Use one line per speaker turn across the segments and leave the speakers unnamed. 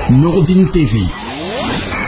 Nourdine TV,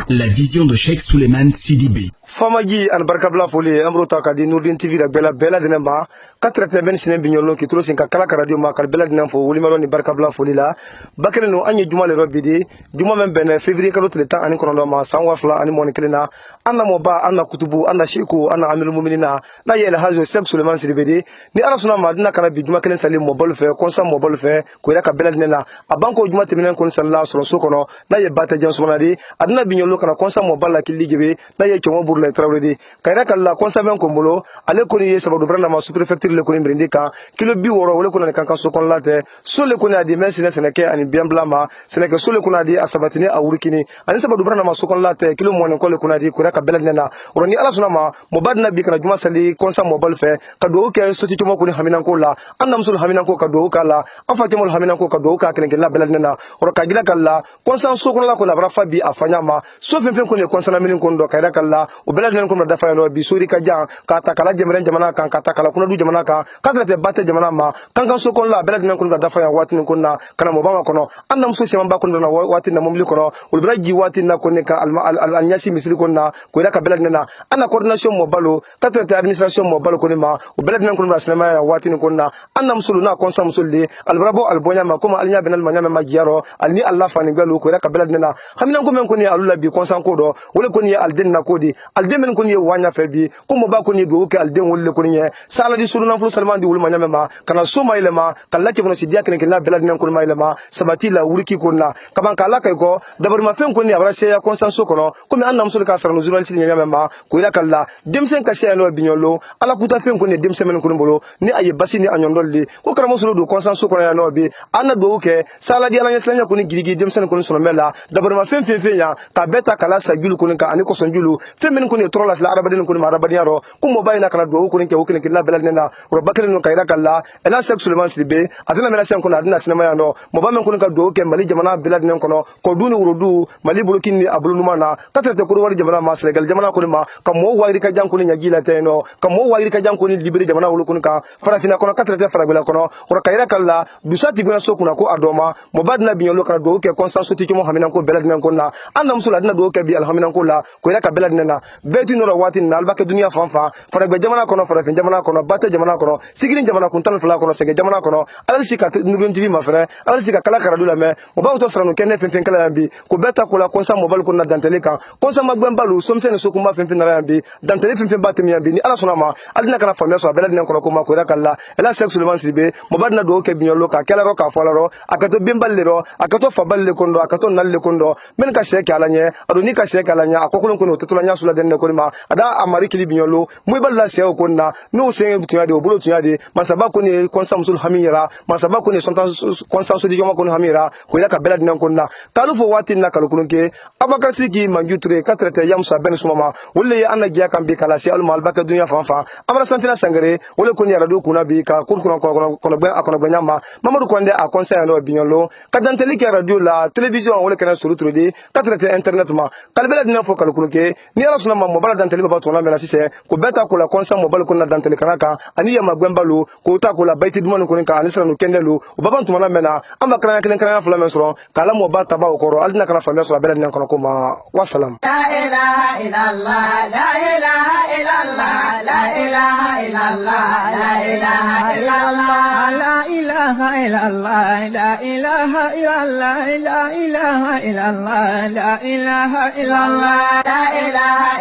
la vision de Cheikh Souleymane Sidibé.
Famaji an barkabla foli amro ta kadi Nourdine TV da bela dinamba 4 sinen bignolo ki trosin ka kala radio ma kal bela dinan fo woli malo ni barkabla foli la bakele no anye juma le robidi juma men ben février kalo tele tan ani kono ma sanwa fla ani moni kelena anna mo ba anna kutubu anna sheku anna amil mu'minina na yela hajo Cheikh Souleymane Sidibé ni ala suna ma dina kana bi juma kelen salim mo bol fe konsa mo bol fe ko ila ka bela dinena abanko juma teminen kon sallallahu alaihi wasallam na ye bata jam sumana adina bignolo kana konsa mo balla killi jebe na ye chomo burla trawredi kayra kala konsa men ko mbolo ale ko ni sabadu branda ma sous-préfecture le ko ni brindika kilo bi woro wala ko na kan so kon late so le ko na di mesina seneke ani biamblama seneke so le ko na di asabatini awurkini ani sabadu branda ma so kon late kilo mo ne ko le ko na di ko ka bela nena roni ala sunama mo badna bi kana juma sali konsa mo bal fe ka do ke soti to mo ko ni haminan ko la annam sul haminan ko ka do kala afa ke mo haminan ko ka do ka kelen la bela nena ro ka gila kala konsa so kon la ko na brafa bi afanyama so fen ko ne konsa na min ko do kayra kala o bela nena ko da fa no bi suri ka jan ka ta kala jemren jamana kan ka ta kala kuna du jamana kan ka ta batte jamana ma kan so kon la bela nena ko da fa ya watin ko na kana mo ba kono annam so se man ba ko na watin na momli kono o bela ji watin na ko ne ka al anyasi misri ko na ko ila ka bela nena ana coordination mo balo ka ta administration mo balo ko ne ma o bela nena ko na sinema ya watin ko na annam sulu na kon sam sulli al brabo al bonya ma kuma al nya benal manya ma giaro al ni allah fani galo ko ila ka bela nena hamina ko men ko ni alula bi kon san ko do wala ko ni al denna ko di al demen ko ni wanya fe bi ko mo ba ko ni do ke al den wolle ko ni sala di sulu na fulu salman di wul manya ma kana so ma ile ma kala ke bono sidia ken na bela nena ko ma ile ma sabati la wuriki ko na kaban kala kay ko dabar ma fen ko ni abra se ya kon san so ko no ko mi annam sul ka sarno journaliste ni nyama ma ko ila kala demsen ka se no binyolo ala kuta fen ko ni demsen men ko mbolo ni aye basi ni anyondolli ko karamo sulu do kon san so ko ya no bi anna do ke sala di ala nyesla ko ni girigi demsen ko so mela dabar ma fen ya ka beta kala sa julu ko ni ka ani ko son julu fen men ko ni trolas la arabadin ko ni arabadin ro ko mo bayina kala do ko ni ke wukene kila belal nena ro bakale no kayra kala ela Cheikh Souleymane Sidibé adina mela sen ko na adina sinema ya no mo ba men ko ni ka do ke mali jamana belal nen ko no ko duni wurudu mali bulukin ni abulu numana tatrete ko wari jamana ma Senegal jamana ko ni ma ka mo wayri ka janko ni nyagila teno ka mo wayri ka janko ni libere jamana wulu ko ni ka farafina ko no tatrete farabela ko no ro kayra kala dusati bina so kuna ko adoma mo badna binyolo ka do ke consensus ti mo hamina ko belal nen ko na annam sula adina do ke bi alhamina ko la ko ila ka belal nena beti no watin na albaka dunia fanfa faragbe jamana ko no farafin jamana ko no batte jamana ko no sigirin jamana ko tan fala ko no sege jamana ko no alsi ka Nourdine TV ma frère alsi ka kala kara dula me mo ba to sranu ken fen kala yambi ko beta ko la konsa mo bal ko na dantele kan konsa magben balu somsen so ko ma fen na yambi dantele fen batte mi yambi ni ala sona ma alina kana famia so belal nen ko ko ma ko ila kala ela Cheikh Souleymane Sidibé mo badna do ke binyolo ka kala ro ka fala ro akato bimballe ro akato faballe kondo akato nalle kondo men ka se kala nye adoni ka se kala nya akokolo ko no tetula nya sula den ko ma ada amari kili binyolo mo balla se ko na no se tuya de obolo tuya de masaba ko ni konsa musul hamira masaba ko ni sonta konsa so di joma ko ni hamira ko ila ka bela dinan ko na kalu fo watin na kalu kunke abakar siki manjutre katrete yamsa ben sumama wolle ya anna giya kan bi kala se almal baka dunya fanfa amara santina sangare wolle ko ni rado kuna bi ka kurkuna ko be akona be nyama mamadou konde a conseil no binyolo kadanteli ke radio la télévision wolle kana suru trodi katrete internet ma kalbela dinan fo kalu kunke ni ala suna ma mobala danteli ba to na mela sise ko beta ko la konsa mobile ko na danteli kanaka ani ya magwembalo ko ta ko la baiti dumanu ko ka anisra no kendelu o baban tuma na mena amba kana kelen kana fula men soro kala mo ba taba ko ro alina kana famia soro bela nan kono ko ma wassalam
la ilaha illallah la ilaha illallah la ilaha illallah la ilaha illallah la ilaha illallah la ilaha illallah la ilaha illallah la ilaha illallah la ilaha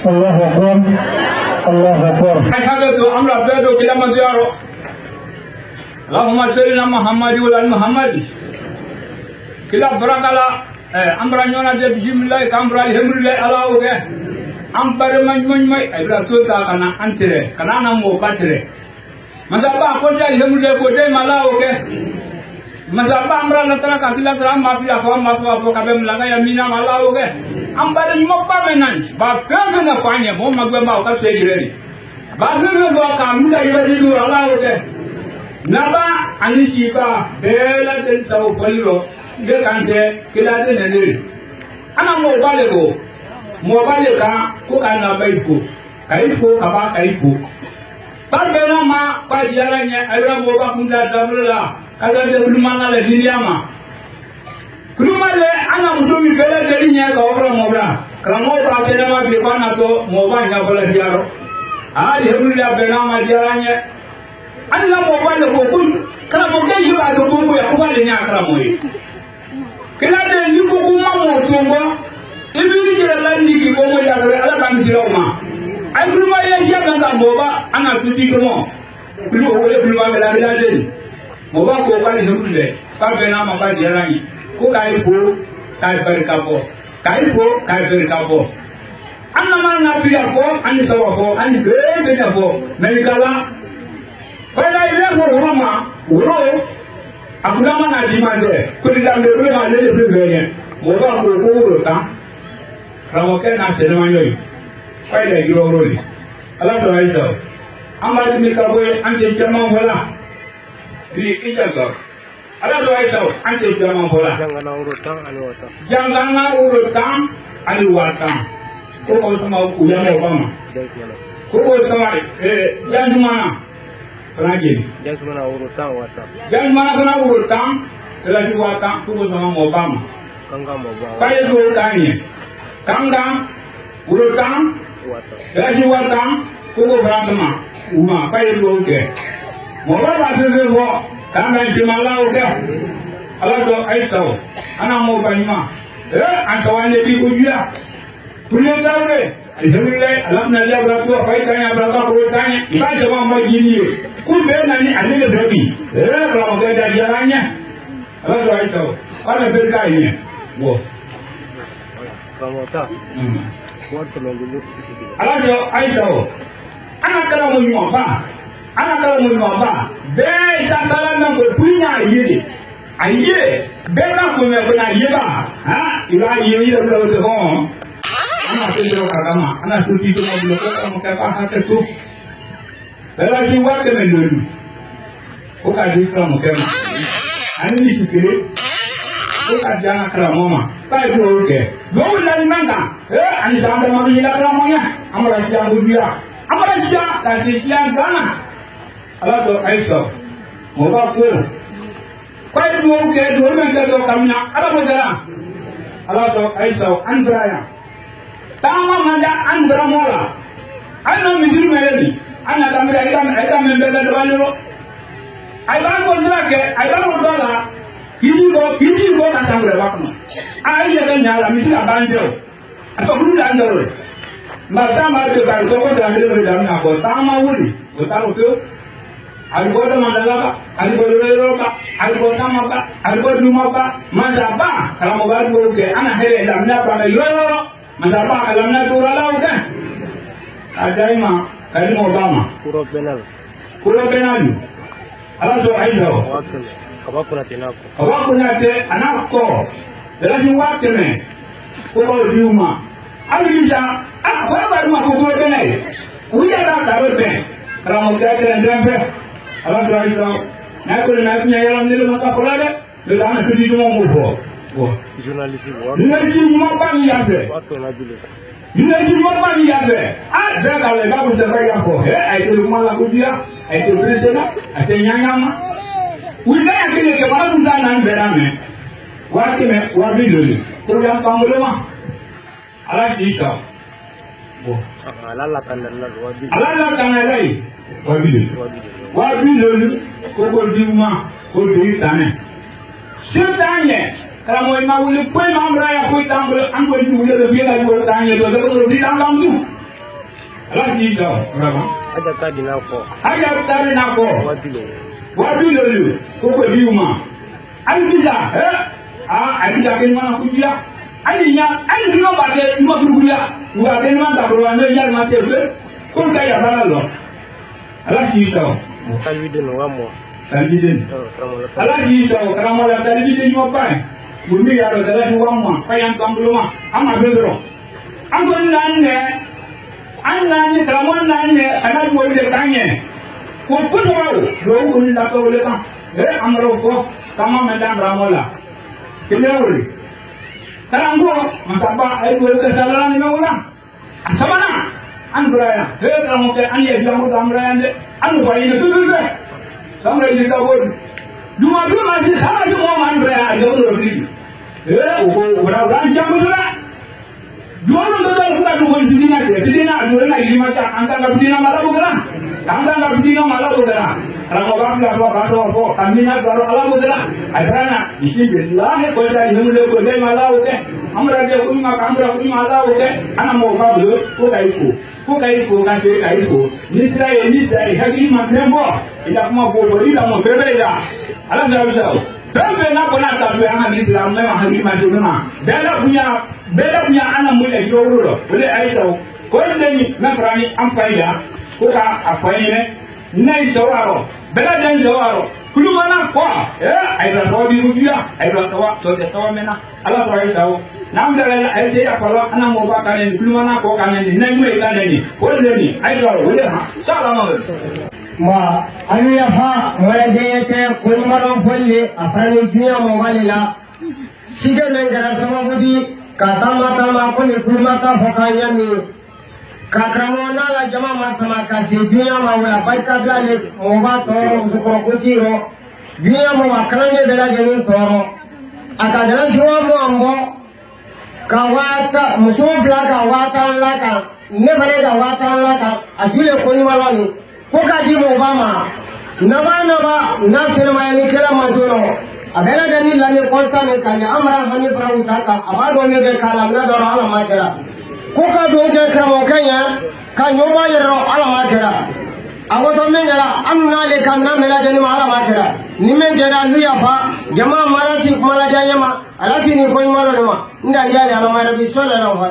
Allahu Akbar. Allahu Akbar.
Ayhadatu amra bedo kilama diaro. Allahumma salli ala Muhammad wa ala Muhammad. Kila barakala amra nyona de bismillah kamra alhamdulillah ala oge. Ambare man may ibra to ta kana antere kana na mo patre. Mazaba ko ja alhamdulillah ko de mala oge. Mazaba amra la tara kakila tara mafi akwa mafi apo kabem laga ya mina mala oge. Ambare mo pa menan ba pega na fanya mo magba ba ka sejireni. Ba pega go ka muda ibadi du ala oge. Naba anishika bela del taw poliro de kante kila de nene ana mo bale ka ko kana baiku kaiku kaba kaiku barbena ma pa diaranya ayra mo ba kunda dabula kaga de lumana la diliama lumale ana mutumi bela de linya ka obra mo bra kala mo ba tena ma bi bana to mo ba nya bala diaro ali hebula bena ma diaranya alla mo bale ko kun kala mo ke yiba to ko ya ko bale nya kala mo yi kila de ni ko ko ma mo tongo ibi ni jira landi ki ko mo ya ala ban jira ma ay bulma ya jaba ka mo ba ana tuti ko mo bilu ko le bulma la la de mo ba ko ka ni hebule ka be na ma ba jira ni ko kai ko kai barka ko barka ko anna ma na biya ko ani sawa ko ani be na ko melikala pada ile ko roma uro akuna mana di mande ko di dambe ko ma le le bele mo ba ko uro ta ramo ke na tele ma yoy pada iro roli ala to ay to amba mi ka boy ante jama wala bi ijaga ala to ay to ante jama wala jangana uro tan ani wata ko ko sama ku ya mo ba ma ko sama janjumana Rajin.
Jasmana urutan wata.
Jasmana kena urutan, selagi wata tubuh sama mobam.
Kangga mobam.
Kaya urutannya, kangga urutan
wata.
Selagi wata tubuh berapa uma kaya urutan. Mobam masih berapa? Kangga cuma lau ke? Alah tu aisau, anak mobam ni mah. Antawannya di kuliah, kuliah jauh deh. Alhamdulillah, alhamdulillah berapa baik tanya berapa urutannya. Ibadah mama gini. Kumbe nani alile dabi kalau mau ada jalannya apa tuh itu ada berkainya wo
kamu tak waktu dulu
ala jo ayo anak kalau mau nyomba be sakala nang ko punya yidi aye be na ko me ko na yeba ha ila yidi lo to ko anak itu kagama anak itu mau lo ko ka ha tu lagi waktu mendulu, bukan di kelam kema. Ani sikile, bukan jangan kelam mama. Kaya dulu ke, dulu lagi nangka. Ani sampai malu jadi kelamnya. Amalan siang budia, amalan siang kasih siang kana. Alah tu aisyah, mau baku. Kaya dulu ke, dulu mereka tu kami nak. Alah berjalan. Alah tu aisyah, andraya. Tamam ada andra mola. Anu mijil melani. Anak kami mereka membela depannya. Ayam kontrak ke, ayam kontrak. Kini ko kata berapa? Ayah kan nyala mesti abanjau. Atau belum abanjau. Masa macam kalau kau jangan berjalan apa? Sama uli, betul tu. Ada kota mandala pak, ada kota lero pak, ada kota apa, ada kota rumah pak. Masa apa? Kalau mau baru ke, anak hele dalamnya apa? Lero. Masa apa? Dalamnya turun laut kan? Ada ima. Kali mau sama.
Kuro penal.
Alah tu ayo.
Kau pun nanti nak.
Kau pun nanti anak kau. Dalam waktu ni, kau di rumah. Alija, kau baru masuk kau penal. Uya dah kabar penal. Kalau mau kerja jampe. Alah tu ayo. Nak kau nak punya jalan ni lu maka pola deh. Lu jangan pergi cuma mufo.
Jurnalis
cuma pagi jampe.
Waktu lagi le.
Jurnalis cuma pagi jampe. Ada kalau dah pun sampai aku. Itu rumah laku dia. Itu bersama. Itu nyanyama. Wilayah kini kemana pun jangan berame. Waktu ni wabi dulu. Kau yang kamu lemah. Alah kita.
Alala kandala wabi.
Alala kandala wabi dulu. Wabi dulu. Kau di rumah. Kau di tanah. Setanya. Kalau mau wuli pun mamraya pun tambah. Angkut wuli lebih lagi tanya tu. Kalau di dalam tu. ala k'i jɔ vraiment
Aja ta di n'a kɔ.
hali a taari n'a kɔ
200.
250 ko ko diw ma hali bisa a bisa kɛ ɲuman na kujiya hali sinɔ b'a kɛ ɲuman kurukuruya u b'a kɛ ɲuman takoro wa n'o ye yalima tɛ fɛ ko n ka yafa la lɔ ala k'i jɔ
Salvide no wamo.
salibiden ala k'i jɔ karamɔgɔ la salibiden ɲuman ba ye wuli y'a dɔn salati wa ma fa y'an kan bolo ma an ma bɛ sɔrɔ an ko naani dɛ an naani karamɔgɔ naani dɛ a n'a wele de k'an ɲɛ ko fotobaw duwawu kɔni latɔ wele kan an bɛrɛ fɔ k'an ma mɛn dan karamɔgɔ la kelen wele karamɔgɔ masaba a ye wele kɛ salala ni bɛ wula a sabanan an bɔra yan karamɔgɔ an ye filamu an bɔra yan dɛ an n'u fa ɲini tutu dɛ samara yi ka bɔ juma ma ti sama ti mɔgɔ ma an bɔra yan a jɔ dɔrɔn fili o ko o bɔra an jɛ kosɛbɛ juma dɔ dɔ fo ka dugu fitina tigɛ fitina a dɔrɔn na yirima ca an kan ka fitina ma labɔ kɛra an kan ka fitina ma labɔ kɛra karamɔgɔ b'a fila fɔ k'a tɔgɔ fɔ ka mina sɔrɔ ala ko kɛra a taara na isi bɛ lahi ko da yimu le ko bɛɛ ma lawo kɛ an bɔra kɛ ko ɲuman k'an bɔra ko ɲuman lawo kɛ an na mɔgɔ ka bolo ko ka i fo ka i fo ka se ka i fo ni sira ye hakili ma fɛn fɔ i ka kuma fɔ i lamɔ bɛɛ bɛ la ala bɛ aw sa o fɛn fɛn n'a kɔni a ta to an hakili sira an bɛ ma hakili ma to ma bɛɛ la kunya an na mun la yɔrɔ la o de a ye sa o ko e de ni n'a fɔra ni an fa ye yan ko ka a fa ye dɛ n'a ye sɔrɔ a rɔ bɛɛ la den sɔrɔ a rɔ kulumana kɔ a ye la tɔgɔ di wujuya a ye la tɔgɔ tɔgɔ mɛn na ala sɔrɔ a ye sa o n'an bɛ la a ye se a fɔlɔ an na mɔgɔ ba ka nin kulumana kɔ ka nin n'a ye ka nin o de ni a ye sɔrɔ o de ha sala ma
ma an yafa waladen tɛ koɲuman fɔli a fana ni diɲɛ mɔbali la sige min kɛra sababu di ka taama ko ni kulumata fɔ k'an ɲɛ nin ka karamɔgɔ n'a la jama ma sama ka se diɲɛ ma o la barika bila ale mɔgɔba tɔɔrɔ musokɔrɔboti rɔ diɲɛ mɔgɔ a kalanden bɛɛ lajɛlen tɔɔrɔ a ka dalasi wa mugan bɔ ka muso fila ka 5000 la kan ne fana ka 5000 la kan a ju ye koɲuman la nin ko ka di mɔgɔba ma naba n'a senamayani kɛra ma joona a bɛɛ lajɛlen lamɛn constat min ka ɲɛ an mara hami fara u ta kan a b'a dɔn min kɛ k'a la minɛ dɔrɔn ala ma kɛra ko ka don kɛ karamɔgɔkɛ ɲɛ ka ɲɔgɔn yɛrɛ ala ma kɛra a wɔtɔ min kɛra an n'ale ka minɛ bɛɛ lajɛlen ma ala ma kɛra ni min kɛra n'u yafa jama ma lasi kuma ladiya ɲɛ ma a lasi nin ko ɲuman dɔ de ma n da diya ala ma yɛrɛ bi sɔn la wa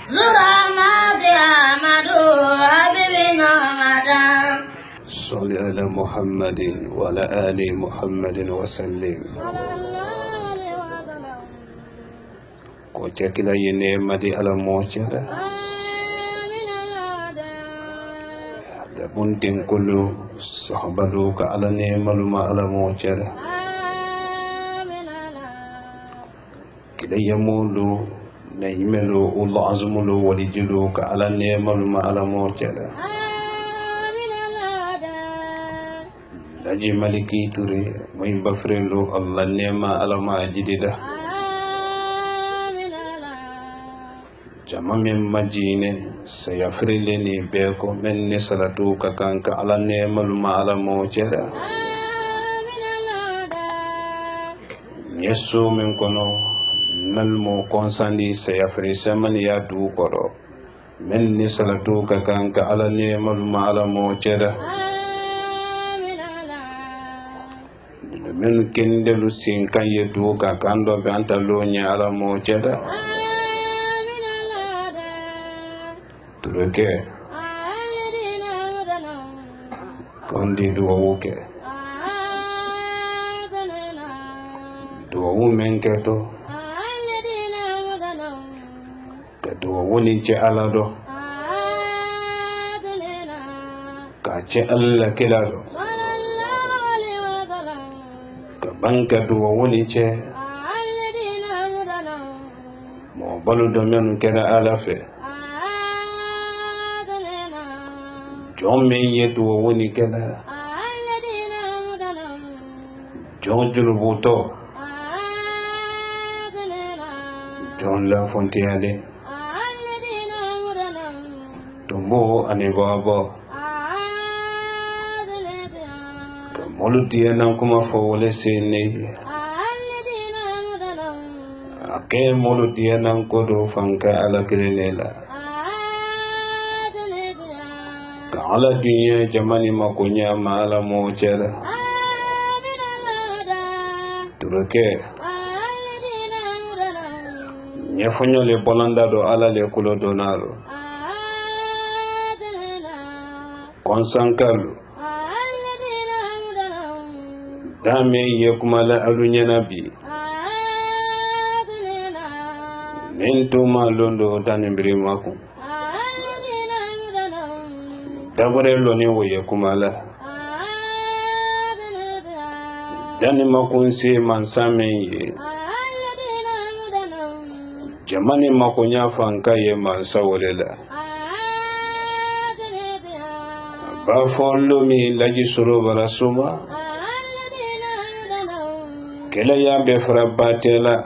Zura ma
محمد وعلى آل محمد وسلم كوچا كلا ينعمة على موجودة دبنتين كل صحبتك على نعمة على موجودة كلا يمولو نعملو الله عزملو ولجلوك على نعمة على موجودة Haji Maliki Touré muy bafrelo Allah nema alama jidida jama min majine sayafrile ni beko men ni salatu kakanka ala nema luma ala mojeda yesu min kono nalmo konsandi sayafri samani ya du koro men ni salatu kakanka ala nema luma ala mojeda men kendelu sin kan yedu ka kando be anta lo nya ala mo jeda tureke kondi do woke do men keto ka do woni je ala do ka je alla kelado banka duwa woni ce mo balu do men kera ala fe jomme yetu woni kera jonjul buto jon la fontiale tumbo ane baba Molutia nan kuma fo wala sene ake molutia nan kodo fanka ala kelela ka ala dunya jamani makunya ma ala mo chela turake nyafonyo le bolanda do ala le kulo donalo konsankalu dame yekumala alunya nabi mentuma londo tanembri mako dabore loni wo yekumala dani makunse mansame ye jamani makonya fanka ye mansawolela ba follo mi laji soro barasuma kela ya be frabatela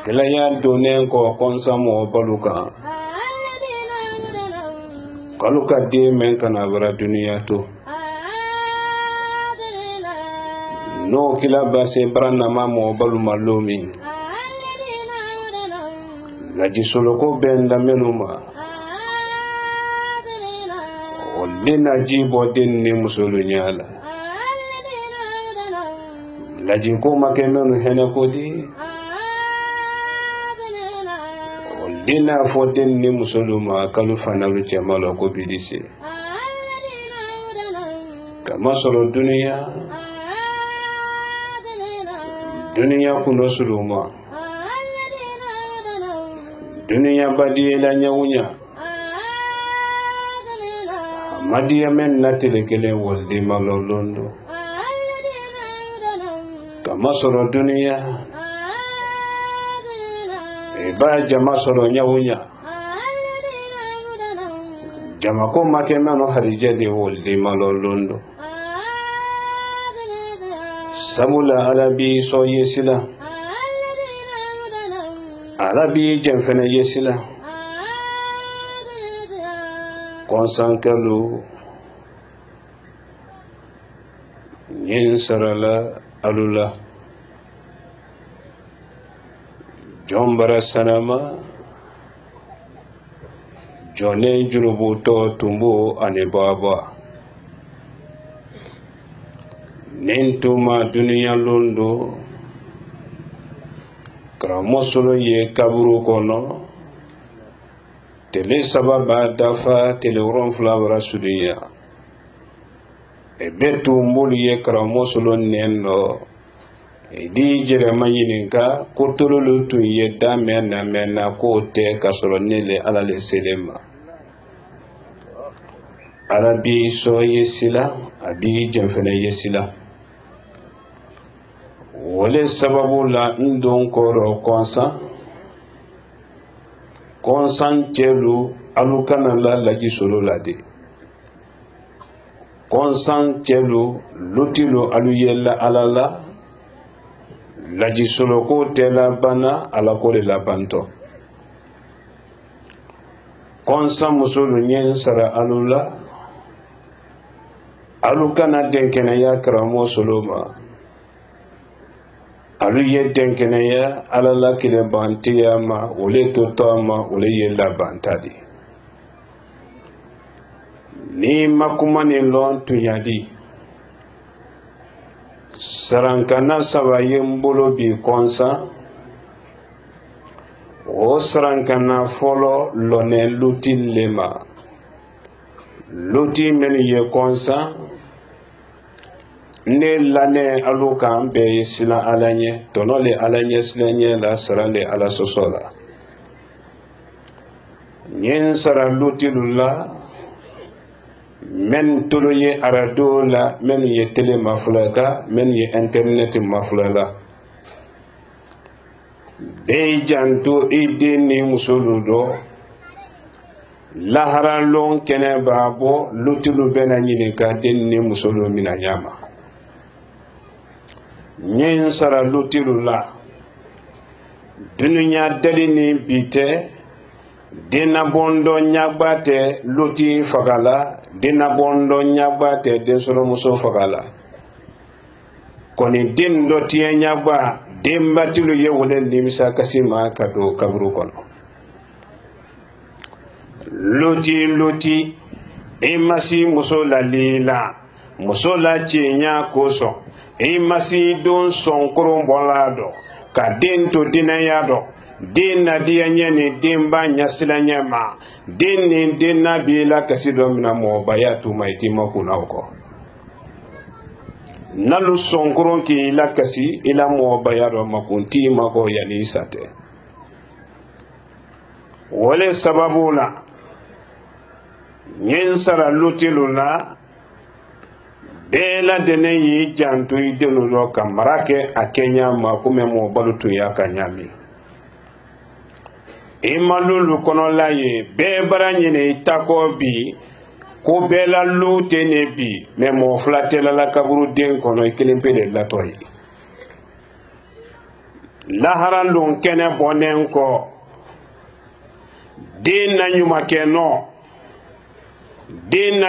kela ya donen ko konsamo baluka kaluka de men kana bara duniya to no kila base brana mamo balu malomi la jisolo ko benda menuma olina jibo den ni musulu nyala lajin ko makemenu hene kodi dina foden ni musuluma kalu fanalu chamalo ko bidisi kama soro dunia kuno suluma dunia badi la nyawunya madiya men natile kele wolde malolondo masoro dunia ba jama soro nyawunya jama ko makemano harije de wolde malolondo samula alabi so yesila alabi jenfene yesila konsankalu nyen sarala alula jombara sanama jone junubuto tumbo ane baba nentuma dunia londo kramosolo ye kaburu kono tele sababa dafa tele ronfla rasuliya e betu mbulu ye karamo solo nendo e di jere mayininka kotolo tu ye dame na mena ko te kasoro nele ala le selema arabi so yesila abi jamfene yesila wale sababu la ndon koro konsan chelu alukana la laji solo la de konsan chelu lutilo aluyela alala laji solo ko tela bana ala ko le labanto konsan musulu nyen sara alula alukana denkene ya karamo soloma alu ye denkene ya alala kile bantiya ma wole toto ma wole ye labantadi ni makuma ni lon tunyadi sarankana sabaye mbolo bi konsa o sarankana folo lone luti lema luti menu ye konsa ne lane aluka be sila alanye tonole alanye silenye la sarale ala sosola nyen sara lutilula men tolo ye arado la men ye tele mafulaka men ye internet mafulala be janto idini musuludo lahara lon kene babo lutilu bena nyini ka denni musulu mina nyama nyen sara lutilu la dunya dalini bite dina bondo nyagbate luti fagala dina bondo nyagbate desoro muso fagala koni dindo tie nyagba dimbatilu ye wole limisa kasima kado kabru kono luti imasi muso la lila muso la chinya koso imasi don sonkoro bolado ka dento dinayado din na diya nyene din ba nyasila nyema din ni din na bila kasido mina mo bayatu maiti makuna uko nalu sonkoro ki ila kasi ila mo bayado makunti mako yani sate wale sababu la nyen sara lutiluna bela dene yi jantu idenu lo kamarake akenya makume mo balutu ya kanyami imalulu kono la ye be baranyene itako bi ko bela lute ne bi me mo flatela la kaburu den kono ikilimpe de la toyi la harandu kene bonen ko din na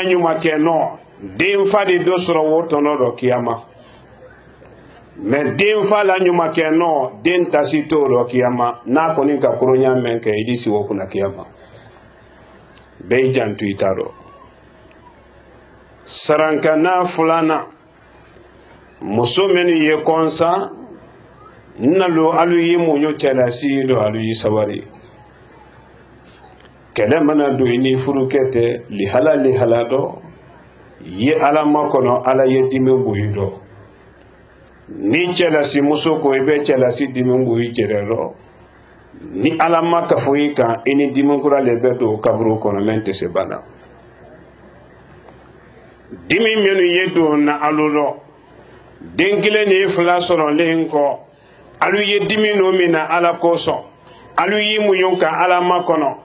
nyuma keno din fadi do soro wotono do kiyama me din fala nyuma keno din tasito do kiyama na koni ka kurunya menke idisi wo kuna kiyama be jantu itaro saranka na fulana musomeni ye konsa nalo alu yi munyo telasi do alu yi sawari kele mana do ini furukete li halado ye ala makono ala ye dimi buyido ni chelasi muso ko ibe chelasi dimi buyi jerero ni ala makafuyi kan ini dimi kura lebe do kaburu kono mente se bana dimi menu ye do na alulo denkile ni fula soro lenko alu ye dimi no mina ala koso alu yi muyunka ala makono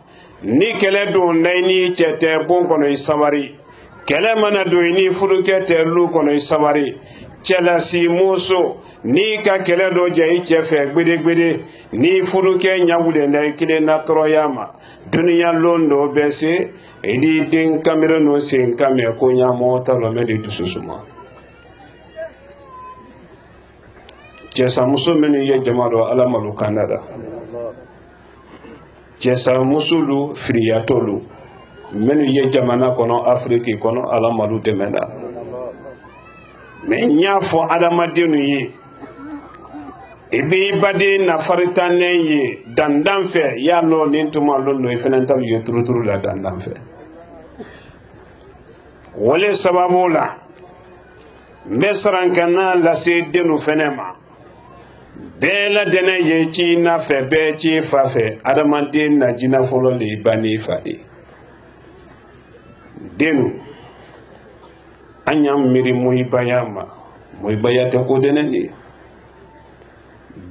ni kele do naini chete bon kono isawari kele mana do ni furukete lu kono isawari chela si muso ni ka kele do je chefe gbede ni furuke nyawude na kile na toroyama dunya londo bese edi den kamera no sen kame ko nyamo talo me de tususuma jesa muso menu ye jamaro ala malu kanada jesa musulu friyatolu menu ye jamana kono afriki kono ala malu demena me nyafo adamadinu yi ibi badi na faritane ye dandan fe ya lo nin tuma lo no ifenantam ye turuturu la dandan fe wale sababu la mesran kana la se denu fenema bela dene ye ci na fe be ci fa fe adamante na jina folo le bani fadi denu anyam miri muy bayama muy bayata ko dene ni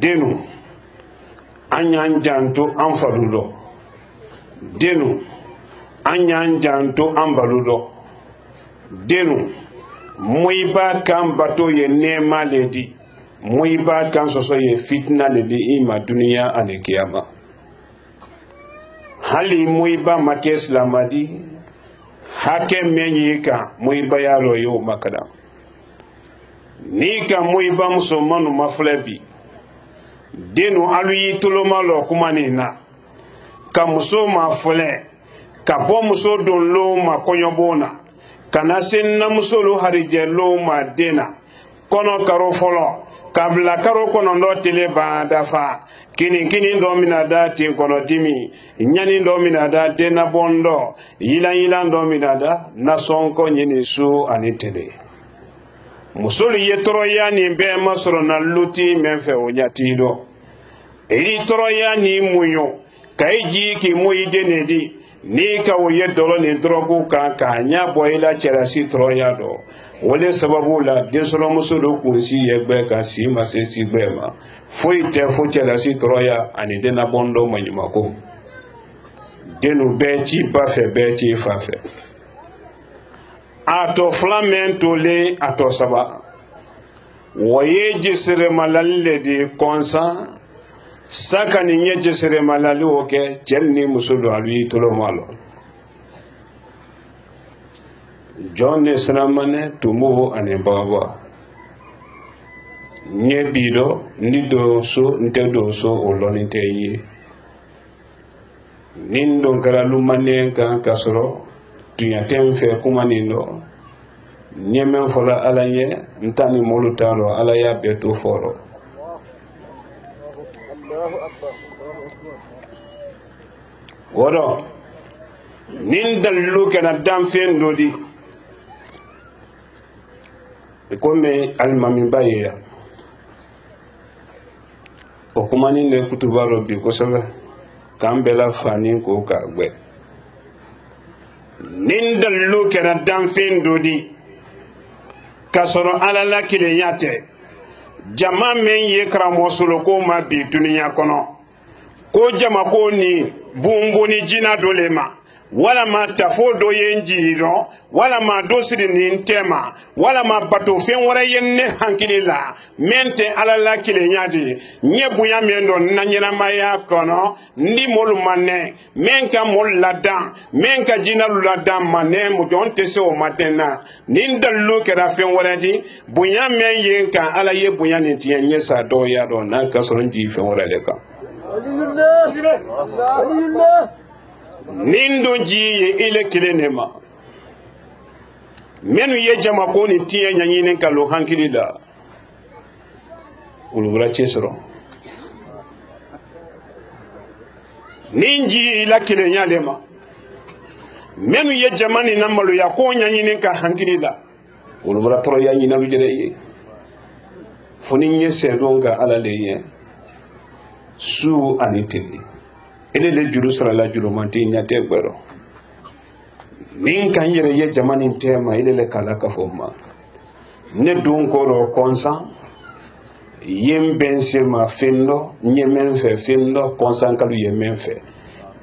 denu anyan janto an falulo denu anyan janto an balulo denu muy ba kan bato ye nema ledi muy ba kan soso ye fitna ledi ima dunia ale kiyama hali muy ba make islamadi hake menyi ka muy ba yaro yo makada ni ka muy ba musulmanu maflebi denu aluyi toloma lo kumani na ka muso ma fole ka bo muso don lo ma konyobona kana sen na muso lo harije lo ma dena kono karo folo kabla karo kono ndo tele ba dafa kini ndo minada tin kono dimi nyani ndo minada dena bondo yila ndo minada na sonko nyini su ani tele musoli yetoro ya ni be masoro na luti menfe onyati do eri toro ya ni muyo kaiji ki muyi denedi ni ka woye dolo ni drogu ka nya boyla cherasi toro ya do wole sababu la desoro musolo kunsi yegbe ka si masesi gbema foi te fo cherasi toro ya ani dena bondo manyumako denu beti bafe beti fafe ato flamento le ato saba woye jisire malalle di konsa saka ni nye jisire malalle oke chelni musulu alwi tolo malo John Esramane tumu ane baba nye bido nido so nte do so oloni te yi nindo kara lumane kan kasoro tunya temfe kumanindo nyemen fola alaye ntani molutalo alaya beto foro wodo nin dallu kana damfen dodi ko me almami baye o kumani ne kutubaro bi ko sabe kambela fani ko ka gbe nin dallu kana damfen dodi kasoro alala kile yate jama men ye kramo solo ko ma bi duniya kono ko jama ko ni bumbuni jina dolema wala ma tafo do yenjiro wala ma dosiri ni tema wala ma bato fen wara yenne hankilila mente alala kile nyadi nyebuya mendo nanyena maya kono ndi molu manne menka mol ladan menka jina ladan manne mu jonte so matena nindallu kera fen wara di buya men yenka ala ye buya ni tiyenye sa do ya do na kasoronji fen wara leka nindo ji ye ile kilenema menu ye jama ko ni tiye nyanyine kalo hankili da ulura chesro ninji ila kilenya lema menu ye jama ni namalu ya ko nyanyine ka hankili da ulura toro ya nyina lujere ye foni nye sedonga ala leye su aniteli ele le juru sara la juru manti nyate gbero nin kan yere ye jamani tema ele le kala ka foma ne dun ko ro konsa yem bense ma findo nyemen fe findo konsa kalu yemen fe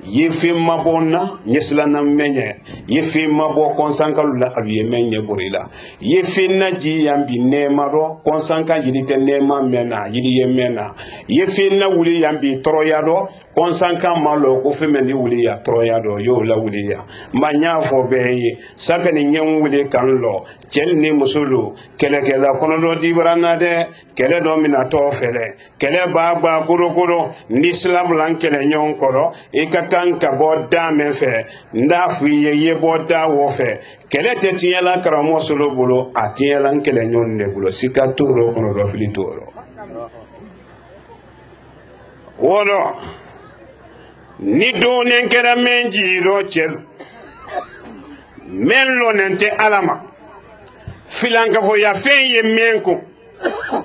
ye fi mabona nyesla na menye ye fi mabo konsanka la abiye menye borila ye fi na ji yambi nema ro konsanka yidite nema mena yidi ye mena ye fi na wuli yambi toroya do konsanka malo ko fe mendi wuli ya toroya do yo la wuli ya manya fo be saka ni nyem wuli kan lo chen ni musulu kele kele kono do dibrana de kele do mina to fele kele ba kuro ni islam lan kele nyon koro e kanka boda menfe nda fuye ye boda wofe kele tetiela karamo solo bolo atiela nkele nyonne bulo sikaturo kono do filitoro wono ni donen kera menji ro chel men lonente alama filanka fo ya fen ye menko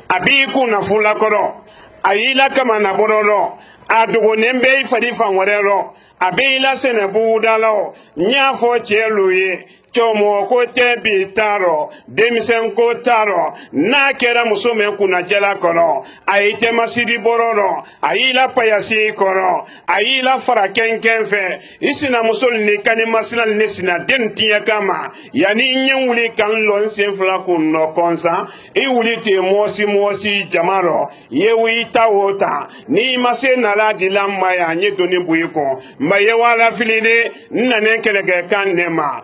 abi kuna fula koro ayila kama na bororo adugo nembe fadi fanwarero abila sene budalo nyafo cheluye chomo ko tebi taro demisen ko taro na kera musome kuna jala kono ayite masidi bororo ayila payasi kono ayila faraken kenfe isina musol ni kani masina ni sina dentia kama yani nyewuli kan lon senfla kunno konsa e wuli te mosi jamaro yewi tawota ni masena la dilamma ya nyedoni buyiko maye wala filide nane kelege kan nema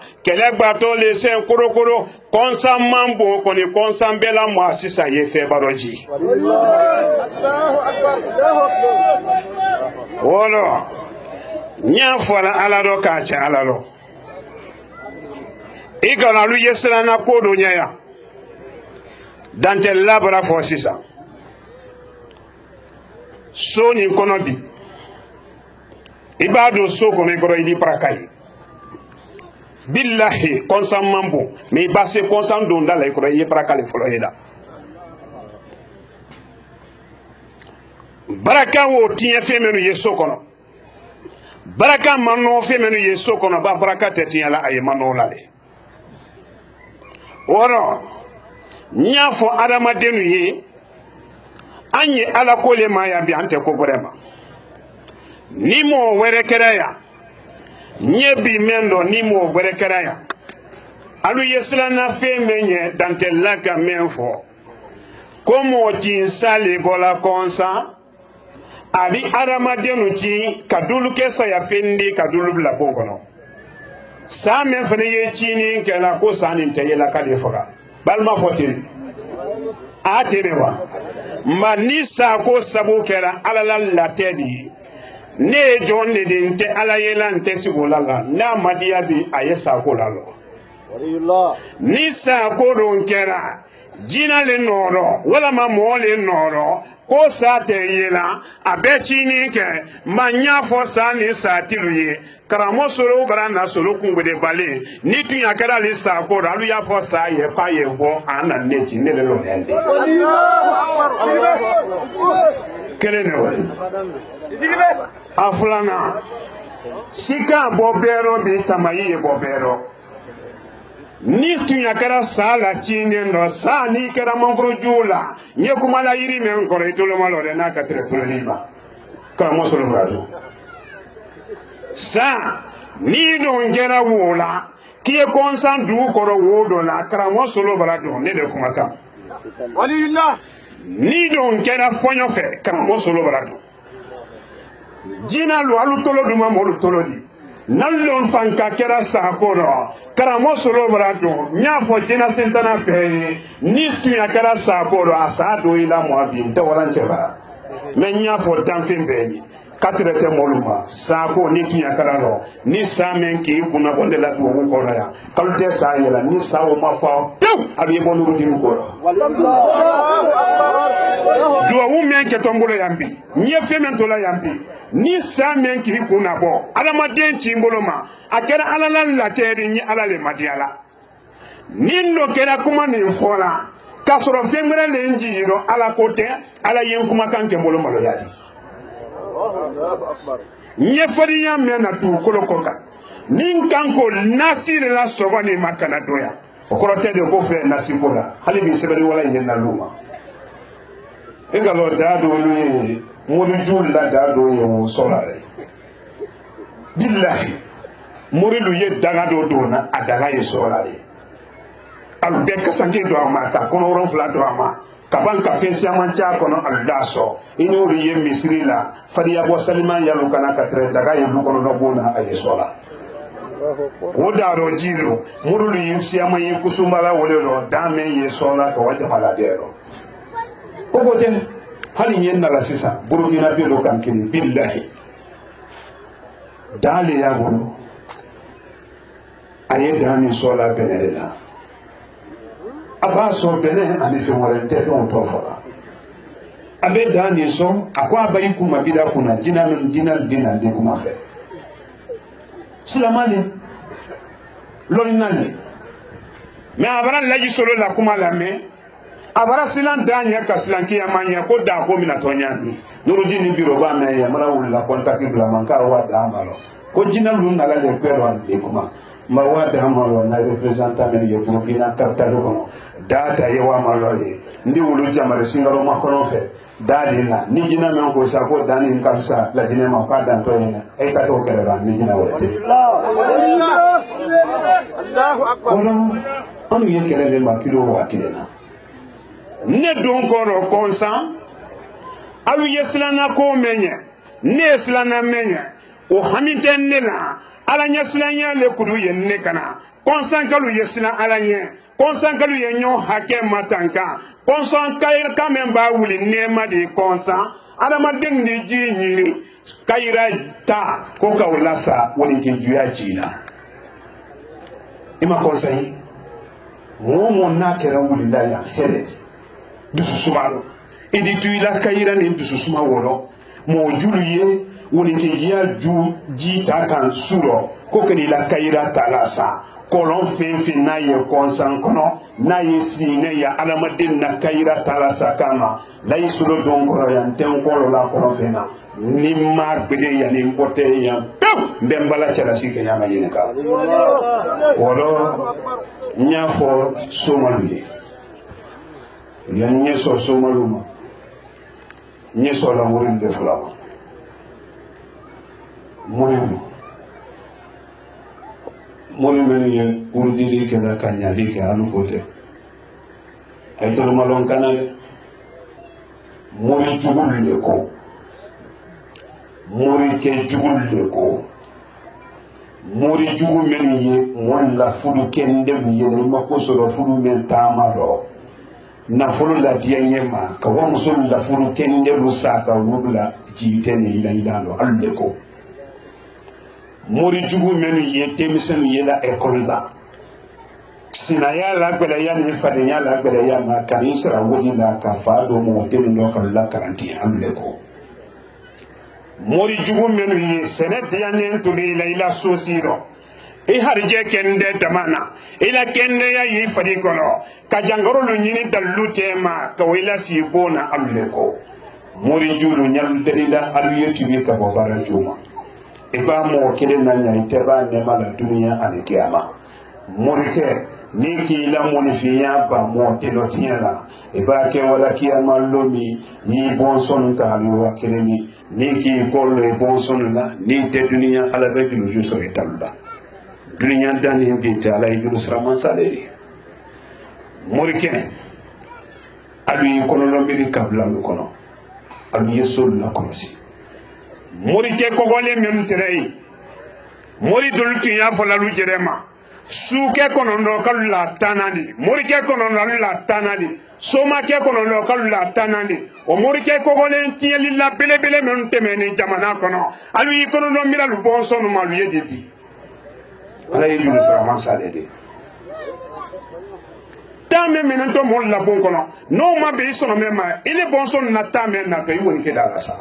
bato le sen korokoro konsan mambo koni konsan bela mo asisa ye fe baroji wolo nya fora alaro ka cha alaro igala lu yesra na kodo nya ya dante labra fo sisa so ni kono bi ibado so ko me goro idi prakai billahi konsan mambo me basse konsan donda la ko ye prakale folo yeda baraka wo tiye femenu yeso kono baraka manno femenu yeso kono ba baraka tetiya la ay manno la le oro nyafo adama denu ye anye ala kole ma ya bi ante ko gorema ni mo were keraya nyebi mendo ni mo were keraya alu yesla na fe menye dante laga menfo komo tinsale bola konsa ali adama denu ti kadulu kesa ya fendi kadulu bla bongono sa men fene ye chini kala ko sanin te yela kade foga balma fotin aterewa manisa ko sabu kera alala la tedi ne jonde dinte ala yelante sigolala na madiya bi ayesa ko lalo ni sa ko don kera jina le noro wala ma mo le noro ko sa te yela abechi ni ke manya fo sa ni sa tiruye karamo solo barana solo kungwe bale ni tun yakara le sa ko alu ya fo sa ye pa ye bo ana neji ne le lo ende kele ne wali afulana sika bobero bi tamayi bobero ni tunya kara sala chine no sa ni kara mangro jula nye kumala yiri men koro itolo malore na katre tulima kara mosolo brado sa ni do ngera wola kiye konsan du koro wodo la kara mosolo brado ne de kumaka walillah ni do ngera fonyo fe kara mosolo brado jina lu alu tolo duma molu tolo di nallon fanka kera sakoro karamo solo brado nyafo jina sentana pe nistu ya kera sakoro asado ila moabi ntawalancheba men nyafo tanfin beni katrete moluma sako ni tunya karalo ni samen ki kuna bonde la do ko ya kalte sa yela ni sawo mafa tew abi bonu rutin ko do wu men ke tombolo yambi nye femen to la yambi ni samen ki kuna bo alama den chimboloma akera alala la teri ni alale madiala nindo kera kuma ni fola kasoro femre le njiro ala kote ala yen kuma kanke mboloma lo yadi nye fariya mena tu kolokoka nin kanko nasire la soba ni makana doya okorote de ko fe nasibola hali bi seberi wala yenna luma engalo dado ni muridu la dado yo solare billahi muridu ye daga do dona adaga ye solare al be kasange do amaka kono ron fla do ama kaban ka fensi amancha kono aldaso inori ye misri la fadiya bo salima yalo kana katre daga ye du kono no bona ay sola wodaro jilo murulu yimsi amayi kusumala wolelo dame ye sola ko wata maladero kobote hali nyenna la sisa burukina bilo kankini billahi dale ya gono aye dani sola benela abaso bene ani fe wala te fe on tofa abe dani so akwa bari kuma bida kuna jina dina de kuma fe silamale lorinale mais abara laji solo la kuma la me abara silan danya ka silan ki amanya ko da ko mina tonyani nurudini biro ba me ya mara wula kontakti bla manka wa da amalo ko jina lu na la le pero an de kuma ma wa da amalo na representant me ye Burkina tartalo kono data ye wa malo ye ndi wulu jamare singaro ma kono fe dadi na ni jina me ko sa ko dani ka sa la jina ma ka dan to ne e ka to kere ba ni jina wote Allahu akbar on ye kere le ma kilo wa kilena ne don koro konsan alu yeslana ko menye ne yeslana menye o hamiten ne la ala nyaslanya le kudu ye ne kana konsan kalu yesla ala nye konsan kalu ye nyo hake matanka konsan kayir kamen ba wuli nema di konsan adama den ni ji nyiri kayira ta ko ka ulasa woni ki juya jina ima konsan yi mo na kera wuli la ya hele dusu sumaro idi tuila kayira ni dusu suma woro mo julu ye woni ki jiya ju ji ta kan suro ko keni la kayira talasa kolon fin na ye konsan kono na ye sine ya alamadin na kayira talasa kama la yisulo don kono ya ten kolo la kolon fena ni ma gbede ya ni mpote ya mbembala chala sike ya ma yene ka woro nya fo somalu ye nye so somalu ma nye so la murin de flama murin meni ye urdiri ke da kanyali ke alu kote ay to malon kanale mori jugul le ko mori ke jugul le ko mori jugu meni ye mon la fudu kende mi ye ma ko so fudu men tamalo na fudu la dianyema ka wa musul la fudu kende rusaka rubla jitene ila ilalo alle ko mori jugu menu ye temisen ye la école la sinaya la gbele ya ni fadenya la gbele ya ma kan isra wodi la ka fa do mo tele no kan la karanti amle ko mori jugu menu ye senet ya ni tuli la ila sosiro e harje kende tamana ila kende ya yi fadi kono ka jangoro lu nyini dalu tema ka wila si bona amle ko mori julu nyal delila alu yetubi ka bo bara juma iba mo kele na nya iteba ne mala dunia ane kiyama morike ni ki la monifiya ba mo telotiya la iba ke wala kiyama lomi ni bon son ta ali wa kele ni ki ko le bon son la ni te dunia ala be du ju so italla dunia dani bi ta ala idu sraman saledi morike abi ko no bi kabla ko no abi yesul la ko si mori ke kogole men terei mori dulti ya fola lu jerema su ke kono no kala tanani mori ke kono no la tanani soma ke kono no kala tanani o mori ke kogole tieli la bele men temeni jamana kono alu yi kono no mira lu bonso no malu ye dedi ala yi dulu sa man salede tame men to mo la bon kono no ma be so no mema ile bonso na tame na pe woni ke dala sa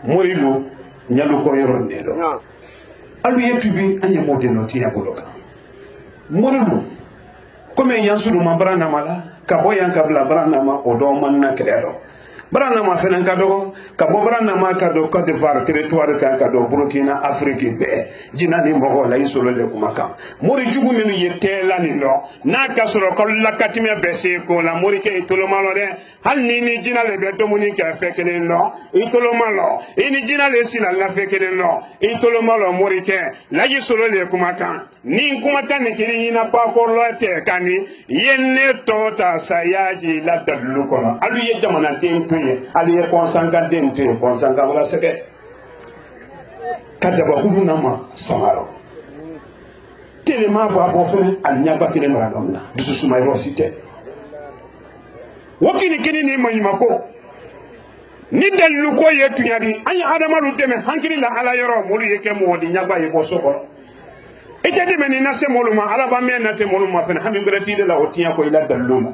morilu nyalu ko yoronde do alu yetubi anya mode no tiya boloka morilu comme yansulu mambrana mala kabo yan kabla brana ma odo manna kredo brana ma fenen kado kabo brana ma kado Côte d'Ivoire territoire ka kado Burkina Afrique be jina ni mogo la isolo le kumaka mori jugu menu yetela ni no na kasoro ko la katime bese ko la mori ke itolo malo de hal ni jina le be domuni ke fekele no itolo malo ini jina le sina la fekele no itolo malo mori ke la isolo le kumaka ni kumata ni kiri ina pa ko lo te kani yenne tota sayaji la dalu kono alu ye jamana tempe ali ye konsanga dente konsanga wala seke kadaba kudu nama samaro telema ba bo fene alnyaba kile na domna dusu suma rosite wakini kini ni manyimako ni dalu ko ye tunyari anya adama lu deme hankiri la ala yoro mulu yeke modi nyagba ye bo soko ite deme ni nase moluma ala ba me na te moluma fene hamin berati de la otiya ko ila daluma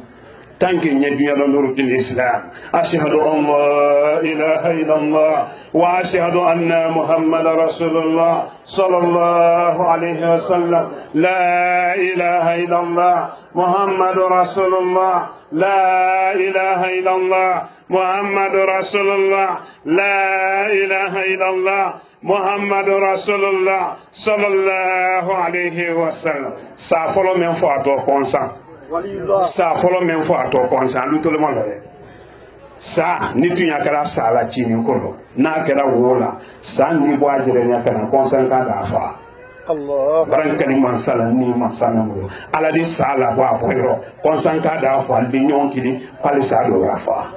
tant que nya dunya do nuru din islam ashhadu an la ilaha illallah wa ashhadu anna muhammadar rasulullah sallallahu alayhi wa sallam la ilaha illallah muhammadur rasulullah la ilaha illallah muhammadur rasulullah la ilaha illallah muhammadur rasulullah sallallahu alayhi wa sallam sa folo men fo ato konsa sa folo men fo ato konsa lu to le mo sa ni tunya kala sala chini kono na kala wola sa ni bo ajere nya kana konsa ka da fa Allah baranka ni man sala ni man sana mo ala di sala bo aporo konsa ka da fa di nyon kili pali sa do rafa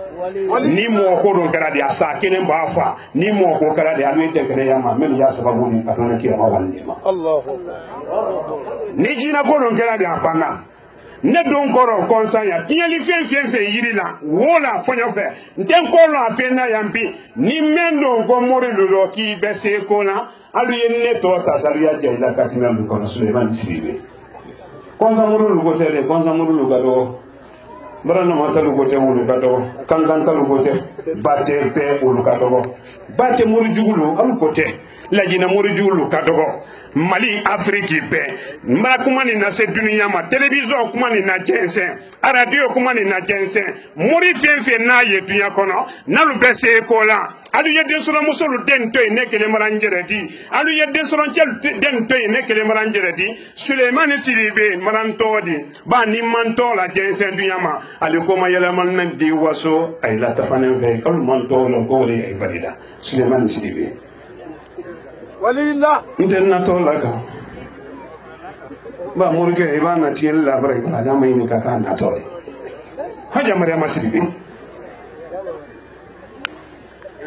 ni mo ko don kala di asa kenen ba fa ni mo ko kala di alu te kene ya ma men ya sababu ni atona ki ma walni ma Allah ni jina ko don kala di apanga ne don koro konsanya tinyeli fen yiri la wola fonyo fe nten ko lo afena yambi ni mendo ko mori lo ki bese ko na alu yenne to ta salu ya jela katina lu kono Suleiman Sidibe konsa muru lu gote de konsa muru lu gado barana mata lu gote lu gado kankanta lu gote bate pe lu gado bate muru jugulu alu gote lajina muru jugulu gado Mali Afrique be mara kuma ni na se dunia ma television kuma ni na jense radio kuma ni na jense mori fenfe na ye dunia kono na lu bese ko la alu ye den solo musolu den toy ne kele maranjere di alu ye den solo tel den toy ne kele maranjere di Suleiman Sidibe maranto di ba ni manto la jense dunia ma ali ko ma yela man nan di waso ay la tafanen fe kal manto lo ko re ay valida Suleiman Sidibe walillah interna to laka ba murke ibana tiel la bare ka jama ni ka kana to haja Mariam Sidibe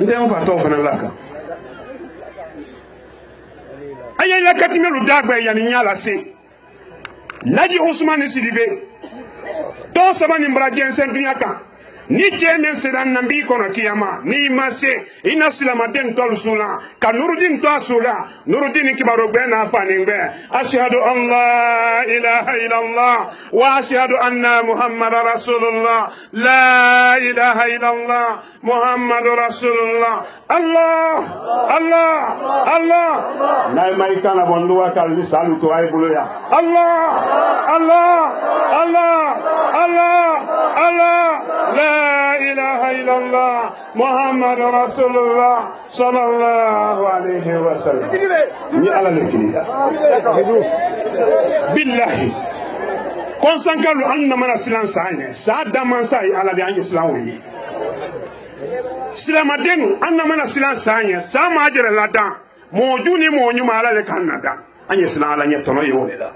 ndem fa to fana laka ayay la katimelu dagba yani nyala se laji Ousmane Sidibe to sabani mbra jensen dunya kan ni jeme sedan nambi kono kiyama ni mase ina silamaten tol sula ka nurudin to sula nurudin kibaro be na fani be ashhadu an la ilaha illallah wa ashhadu anna muhammadar rasulullah la ilaha illallah muhammadur rasulullah Allah Allah Allah nay may kana bondu wa kal salu to ay buluya Allah Allah Allah Allah Allah لا إله إلا الله محمد رسول الله صلى الله عليه وسلم ni ala le kiriya billahi konsankalu anna mana silan sanye sa daman sai ala de anye silan wi silamaden anna mana silan sanye sa majere ladan mojuni mo nyuma ala le kanada anye silan ala nye tono yo da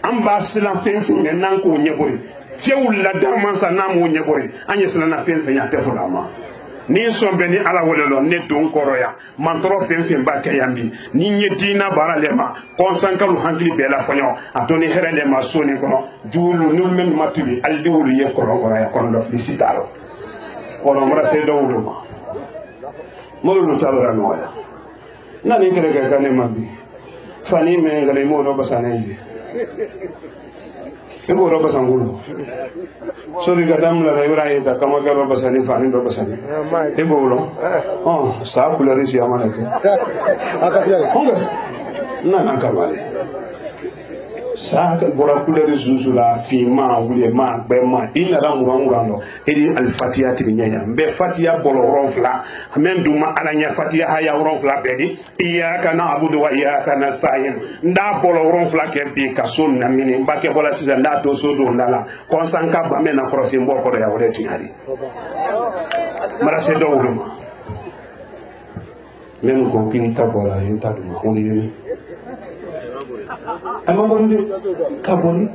amba silan fenfin nan ko nyebori fiewul la daman sa namu nyebori anye silan na fenfin ya tefulama ni sombe ni ala wolelo ne don koroya mantoro fenfin ba kayambi ni nyedina baralema konsankalu hankili bela fonyo atoni herele ma soni kono julu nul men matuli aldiwulu ye koroya kono do felicitaro kono mara se dawulu ma molu tabara noya nani kere ka kane mabi fani me ngale mo do basane ego do basangulu sori gadam la ibrahim ta kama garo basani fani do basani ego lo oh sa kulari si amana ke akasiya honga na kamale sa ka bora kulari susula fi ma wule ma be ma ina la murangurando edi al fatiha tinya be fatiha bolo ronfla men duma alanya fatiha haya ronfla bedi iyyaka na'budu wa iyyaka nasta'in nda bolo ronfla ke bi ka sunna mini mbake bola sisa nda to so do ndala konsanka ba mena crossing boko do ya wole tiari mara se do wuluma men ko pinta bola inta duma honi amangoni kaboni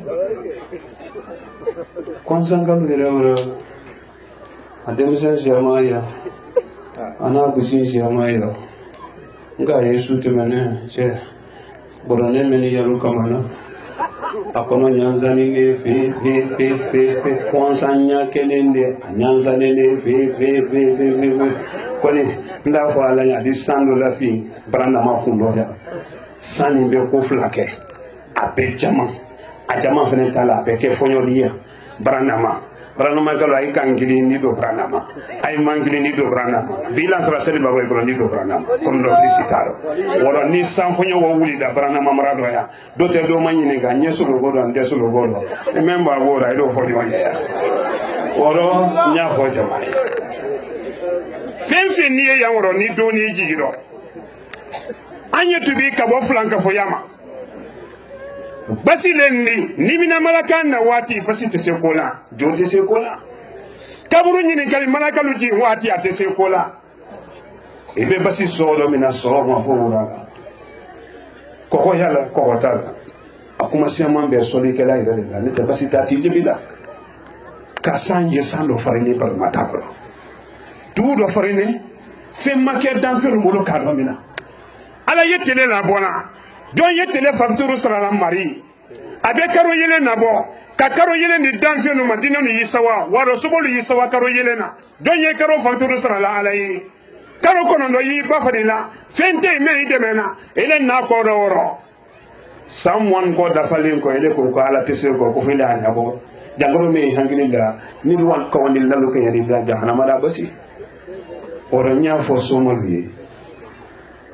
konsangalu de ora ademisa jamaya ana busin jamaya nga Yesu temene che borone meni yalu kamana akono nyanza ni fe konsanya kelende nyanza ne fe koni nda fo ala ya di sando la fi branda ma kundo ya sani be ko flake abe jama a jama fene tala be ke fonyo liya branama baranama kala ay kangili ni do pranama ay mangili ni do pranama bilan sara sel ba ko ni do pranama kon do felicitaro wala ni sanfonyo wo wuli da baranama marado ya do te do manyini ga nyesu go do ande so go do memba go ra do fo di wanya ya woro nya fo jama fenfe ni ya woro ni do ni jigiro anya tubi ka bo flanka fo yama basi lenni ni mina malakan na wati basi te sekola jonte sekola kaburu nyini kali malakalu ji wati ate sekola ibe basi solo mina solo ma fura koko yala koko tala akuma siama be soli kala ira la ne te basi tati jibila kasanje sando farine par matabro tu do farine femma ke dan fer mulo kado mina ala yetele la bona don yetele facture sara la mari abe karo yele nabo ka karo yele ni danfe no madina no yisawa waro sobolu yisawa karo yele na don ye karo facture sara la alai karo kono no yi ba fadila fente me idemena ele na ko ro someone go da falin ko ele ko ala tese ko fele anyabo jangoro me hangilila ni wan ko woni lalu ko yari da jahannama da basi oro nya fo somali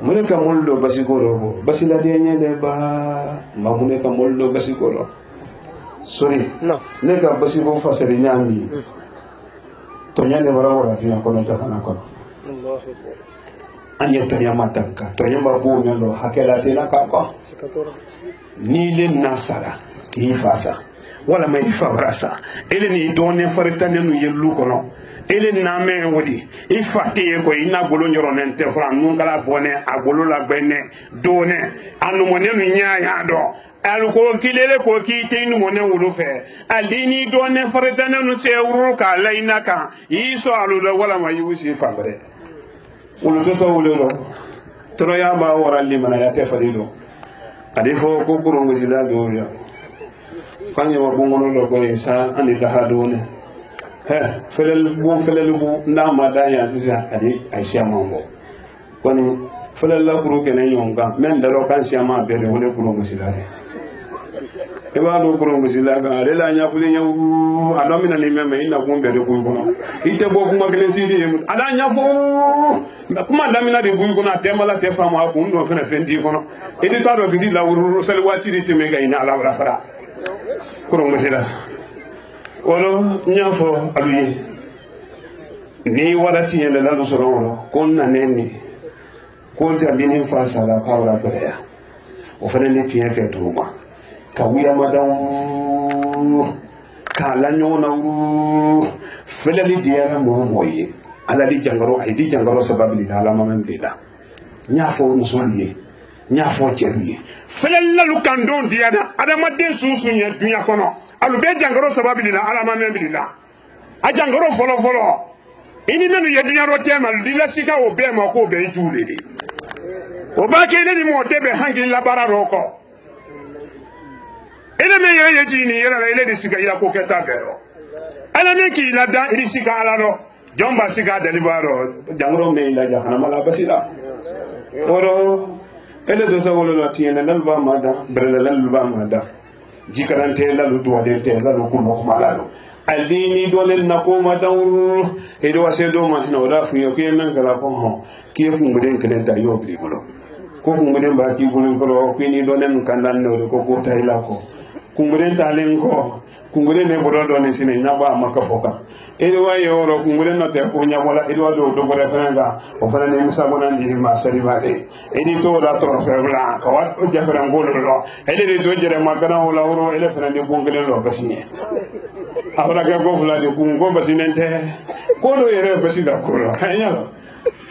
muneka moldo basikoro basila de nyene ba ma muneka moldo basikoro sorry
no
neka basiko fasere nyami to nyane wara fi ko no jahana ko anya to nyamataka to nyamba bu ngelo hakela tena kako ni le nasara ki fasa wala mai fabrasa ele ni donne faritane no yellu kono ele name wodi ifate ko ina golo nyoro nente fra nungala bone agolo la bene done anu mone no nyaaya do al ko kilele ko ki tinu mone wulu fe aldini done faritane no se wuru ka laina ka iso alu do wala ma yusi fabre wulu to wulu do tro ya ba wora limana ya te fadido adifo ko kuro ngizila do ya kanya wa bungono lo ko sa ani daha done felel bu ndama da ya sisa adi aisha mambo koni felel la kuru kene nyonga men da lo kan siama be de wole kuru musilare e ba do kuru musilare ale la nya fuli nya adomina ni meme ina kumbe de kuyu kono ite bo kuma kele sidi ala nya fo kuma damina de kuyu kono temala te fama ko ndo fena fendi kono e di tado gidi la wuru sel watiri te mega ina ala wala fara kuru musilare wolo nyafo aluye ni warati yele la soro kon na neni kon ta binin fa sala ka wala beya o fana ni tiye ke tuma ka wiya madam ka la nyona wu fele li diara mo moye ala di jangaro ay di jangaro sababli ala mamen bila nyafo musoliye nyafo cheruye fele la lu kandon diana adama den susu nya dunya kono alu be jangaro sababu na ala ma membilila a jangaro folo ini menu yedunya rotema lila sika o be ma ko be julede o ba ke ni mo debe hangi la bara roko ene me yeye jini yera la ile de sika ila ko keta bero ala ne ki la da iri sika ala ro jomba sika delibaro jangaro me ila jahannama la basila oro ele do tawolo la tiene nalba mada brele nalba mada jikarante la lu duwade te la lu kuno kuma la lu aldini dole na ko ma daw e do wase do ma no da fu yo ke nan kala ko ho ki ko nguden kelen da yo bli bolo ko nguden ba ki bolo ko ko ni do nen kandan no ko ko tay la ko nguden talen ko nguden ne bodo do ne sine na ba maka foka e do wa yo ro nguden no te ko nya wala e do do ko referenga o fana ne musa bonan di ma sali ba de e di to da trofe bla ko wa o jafara ngolo lo e de to jere ma kana wala woro ele fana ne bongele lo basine abra ga go fula de kungo basinente ko do yere basida ko lo hayalo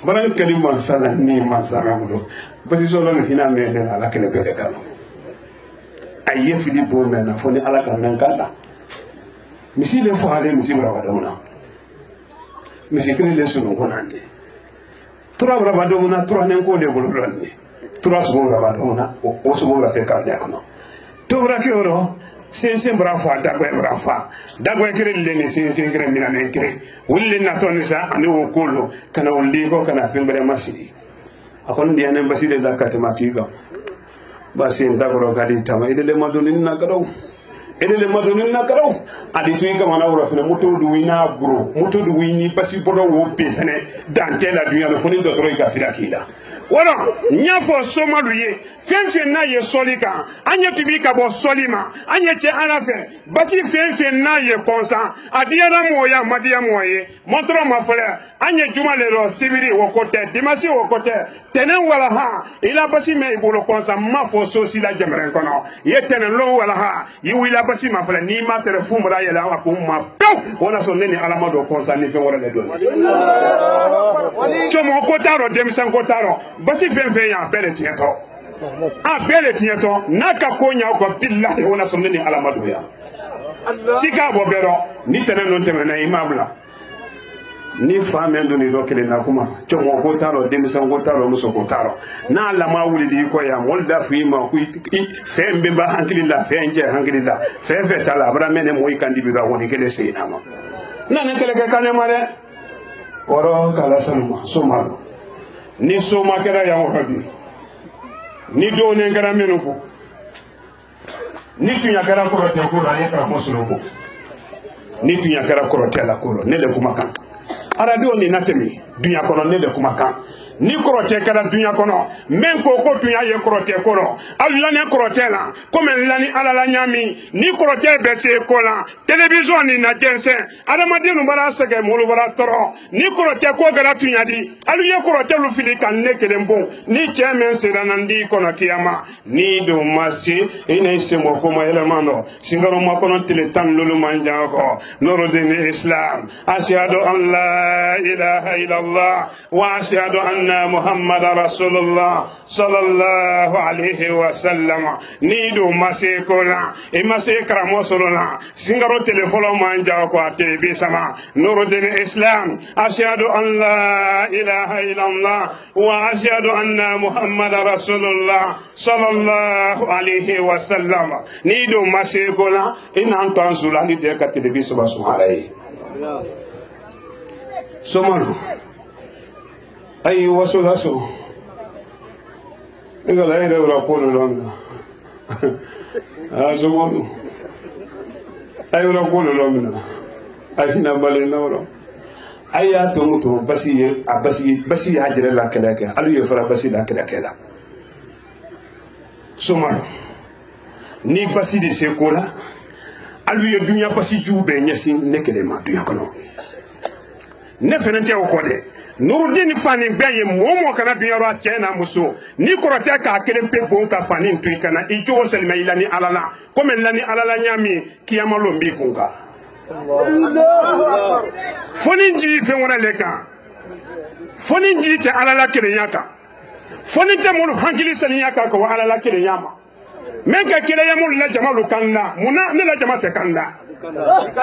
baran kalima sala ni masara mudo basi solo ni hina me de ala kele bele kalo aye fili bo mena foni ala kan nan kala misi le fo ale misi bra wadona misi kini le sunu konande tura bra wadona tura nen ko le bolo lonni tura so bra wadona o so bra se kan yakono to bra ki oro sen bra fa dagwe kire le ni sen kire mina nen kire wulle na to ni sa ani o kolo kana o ligo kana fin bere masidi akon dia nen baside zakati matiga basin dagoro kadi tama idele madunin na gado edele madoni na karaw adi to inga mana wura fene moto du wina bro moto du wini pasi bodo wo pe fene dante la dunya no foni do toro ga fira kila wala nyafo somalu ye fenfen na ye solika anye tubi ka bo solima anye che anafe basi fenfen na ye konsa adiara moya madia moye montro mafala anye juma le ro sibiri wo kote dimasi wo kote tenen wala ha ila basi me ibolo konsa mafo sosi la jamren kono ye tenen lo wala ha yi wila basi mafala ni ma telefon ra ye la ko ma pew wona so neni alamado konsa ni fen wala le do chomo kotaro demsan kotaro basi fenfen ya bele tieto a bele tieto naka konya ko billahi wona sonne ni alamadu ya sika bo bero ni tenen non temena imabla ni famen do ni do kele na kuma chomo ko taro demsan ko taro muso ko taro na lama wuli di ko ya mol da fi ma ku fembe ba hankilillah fenje hankilillah fefe tala abra mene moy kandi bi ga woni kele seyna ma na ne kele ka kane mare oro kala sanuma somalo ni soma kera ya wahadi ni do ne ngara menuko ni tunya kara korote ko ra yaka musuluko ni tunya kara korote la ko ne le kuma kan ara do ni natemi dunya kono ne le kuma kan ni korote kara dunya kono men ko ko tunya ye korote kono Allah ne korote la comme lani ala la nyami ni korote be se ko la television ni na jense ada madinu bara sege molu bara toro ni korote ko gara tunya di alu ye korote lu fili kan ne kelembo ni chemen se ranandi kono kiyama ni do masi ina se mo ko ma elemando singaro ma kono tele tan lulu manja ko nuruddin islam ashhadu an la ilaha illallah wa ashhadu an محمد رسول الله صلى الله عليه وسلم نيدو مسيكولا مسيكرا مسولنا سينغرو تليفون مانجا كو تيبي سما نور الدين الاسلام اشهد ان لا اله الا الله واشهد ان محمد رسول الله صلى الله عليه وسلم نيدو مسيكولا ان انتم زولاني ديكا تيبي سما سبحانه سمانو ay waso laso ega la ere ora polo longa azumo ay ora polo longa ay na bale na ora ay ato muto basi hajere la keleke alu ye fara basi la keleke la somaro ni basi de sekola alu ye dunya basi jube nyasi nekele ma dunya kono ne fenente o kode Nuruddin fani beye momo kana binyaro chena muso ni korote ka kelen pe bon ka fani ntui kana ijo selma ilani alala comme lani alala nyami kiyama lombi kunga foni nji fe wona leka foni nji te alala kelen yaka foni te mulu hankili sani yaka ko alala kelen yama menka kelen yamul la jamalu kanna muna ne la jamate kanna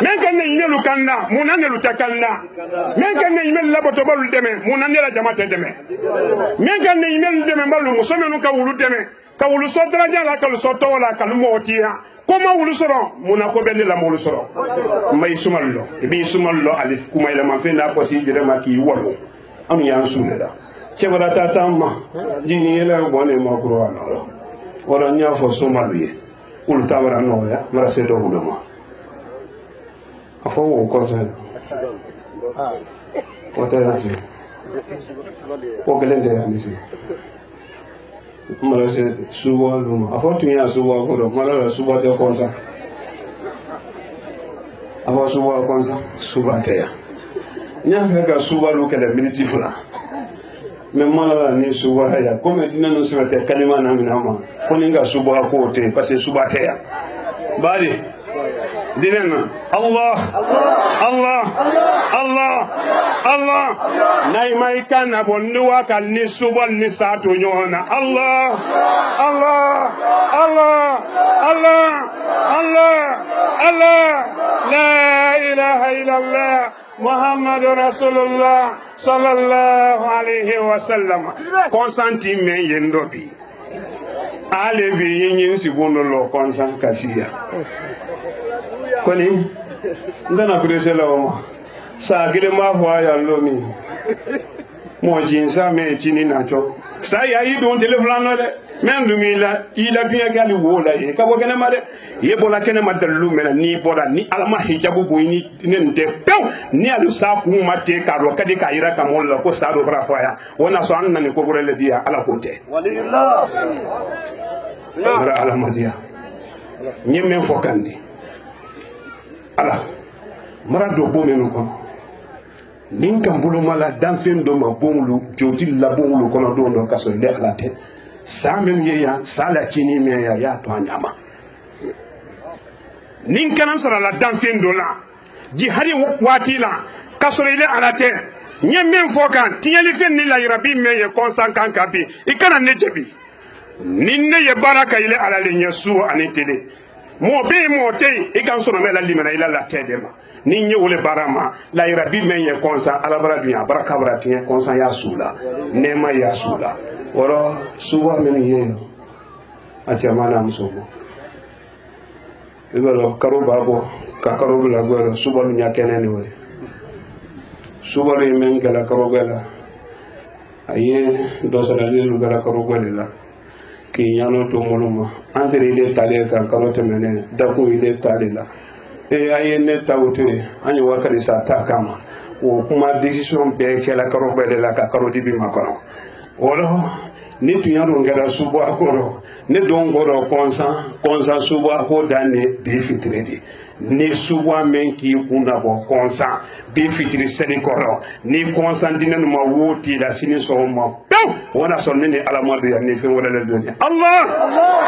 men kan ne yimelu kanda munan ne lutakanda men kan ne yimelu laboto balu deme munan ne la jamate deme men kan ne yimelu deme balu musomenu ka wulu deme ka wulu sotra jala ka lu soto wala ka lu motia koma wulu soro munako bende la mulu soro may sumallo ibi sumallo alif kuma ila man fe na ko si jere maki wolo am yan sunela chebara tatamma jini ela bone makro ana wala nya fo sumalu ul tawara no ya mara se do wulu afo ko sa o te la o gelende ya ni si mara se suwa lu afo tunya suwa ko do mara suwa de ko sa afo suwa ko sa suwa te ya nya fe ka suwa lu kele minute fula me mala ni suwa ya comme dina no se te kalima na mina ma foni nga suwa ko te parce que suwa te ya bali dinena Allah Allah Allah Allah naimai kana bonnuwa kan ni subal ni sato nyona Allah Allah Allah Allah Allah Allah la ilaha illallah Muhammadu Rasulullah sallallahu alaihi wasallam konsanti men yendobi alebi yin sibono lo konsan kasiya koni ndana kurese lawo sa gile ma fo ya lomi mo jinsa me chini nacho sa ya yi don telefon no de men dumila ila biya gali wola e ka bo kene ma de ye bola kene ma dalu mena ni boda ni alama hijabu bo ni nte pew ni alu sa ku ma te ka ro kadi ka ira ka molla ko sa do bra faya wona so an nan ko gorele dia ala ko te walillah ara alama dia nyemen fokandi ala mara do bo menu ko nin kan bulu mala danfen do ma bonglu joti la bonglu kono do ndo kaso de ala te sa mem ye ya sala kini me ya to anyama nin kan sara la danfen do la jihari wati la kaso ile ala te nyemen fokan tiyeli fen ni la rabi me ye konsan kan kabi ikana nejebi ninne ye baraka ile ala le nyesu anitele mo be mo te e kan sono mela limana ila la tedema ninye wole barama la irabi men ye konsa ala bara dunya baraka barati ye konsa ya sula nema ya sula woro suwa men ye atamana musomo ibalo karo babo ka karo la goro suba nya kenene we suba le men gala karo gala aye do sala le gala karo gala ki yano to moluma andre ile tale kan karote mene da ko ile tale la e aye ne tawte anyi wakari sa ta kama o kuma decision be ke la karo bele la ka karoti bi makono wolo ni tu yano ngara subo akoro ne don goro konsa subo akodane bi fitredi ni subo men ki kuna bo konsa bi fitri sedi koro ni konsa dinenu ma woti la sini so ma wona son ni alamadu ya ni fe wala la doni Allah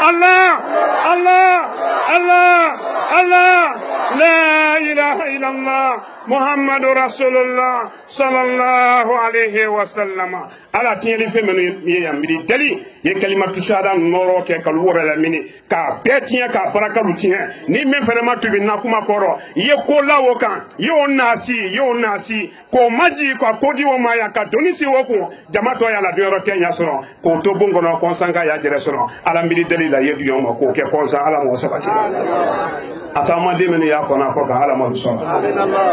Allah Allah Allah Allah la ilaha illallah muhammadu rasulullah sallallahu alaihi wasallam ala tieni fe menu ya mbi dali ye kalimatu shahada noro ke kalwora la mini ka betia ka baraka lutia ni me fere matubi na kuma koro ye ko lawo kan yo nasi ko maji ko kodi wo maya ka donisi wo ko jamato ya la bioro tenya soro ko to bongo no konsanga ya jere soro ala mbi dali la ye biyo ma ko ke konsa ala mo sabati atama de men ya kona ko ka ala mo so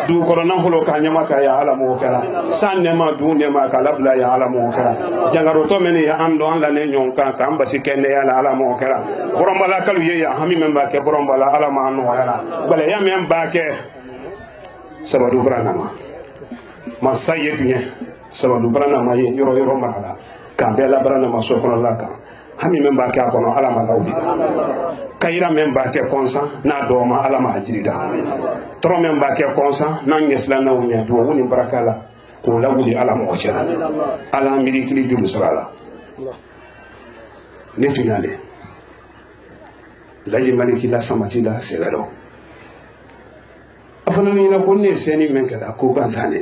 du ko na holo ka nyama ka ya ala mo kala sanne ma du ne ma ka labla ya ala mo kala jangaro to men ya ando an la ne nyon ka ka ambasi kenne ya ala mo kala borombala kalu ye ya hami memba ke borombala ala ma no ya bale ya memba ke sabadu branama ma saye dunya sabadu branama ye yoro mala ka be la branama so kono la ka hami memba ke akono ala ma lawdi kayira memba ke konsa na do ma ala ma ajrida tro memba ke konsa na ngesla na wunya do woni barakala ko lawuli ala mo cera ala miri kili julu sala ne tunyale laji maliki la samati la segaro afana ni na ko ne seni menkala ko banzane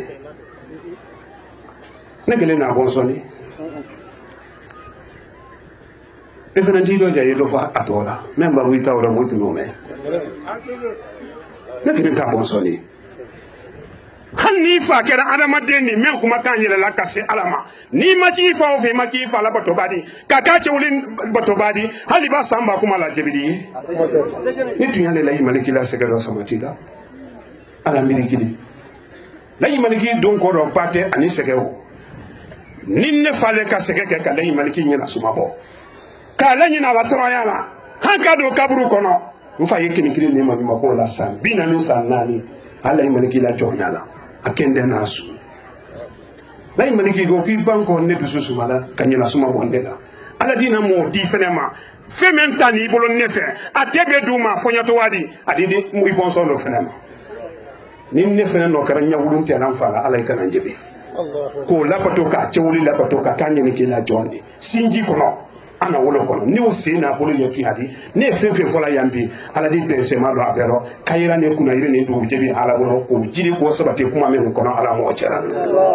ne gele na bonsoni e fana jido jaye do fa atola memba wita ora mutu no me ne gele ta bonsoni hanni fa kera adama denni men kuma kanyela la kase alama ni maji fa o fe maki fa la batobadi kaka chewlin batobadi hali ba samba kuma la jebidi ni tunyale la maliki la segaro samatila ala mirikili la maliki don ko do pate ani segewo ninne fale ka segeke ka la maliki nyina sumabo ka la nyina la troyala hanka do kaburu kono ufa yekini kili ne ma ko la san bina ni sanani ala maliki la jonyala akende nasu la maliki go ki banko ne to susumala kanyela sumabo ndela ala dina mo di fenema fementani bolo nefe atebe duma fonyato wadi adidi mu ibonso no fenema ninne fene no karanya wulunti anan fala ala kana jebe ko la patoka chewuli la patoka kanye ni kila jondi sinji kono ana wolo kono ni o sina bolo yetu hadi ne fefe fola yambi ala di pense ma do abero kayira ne kuna ire ne do jebi ala wolo ko jiri ko sabate kuma men kono ala mo chera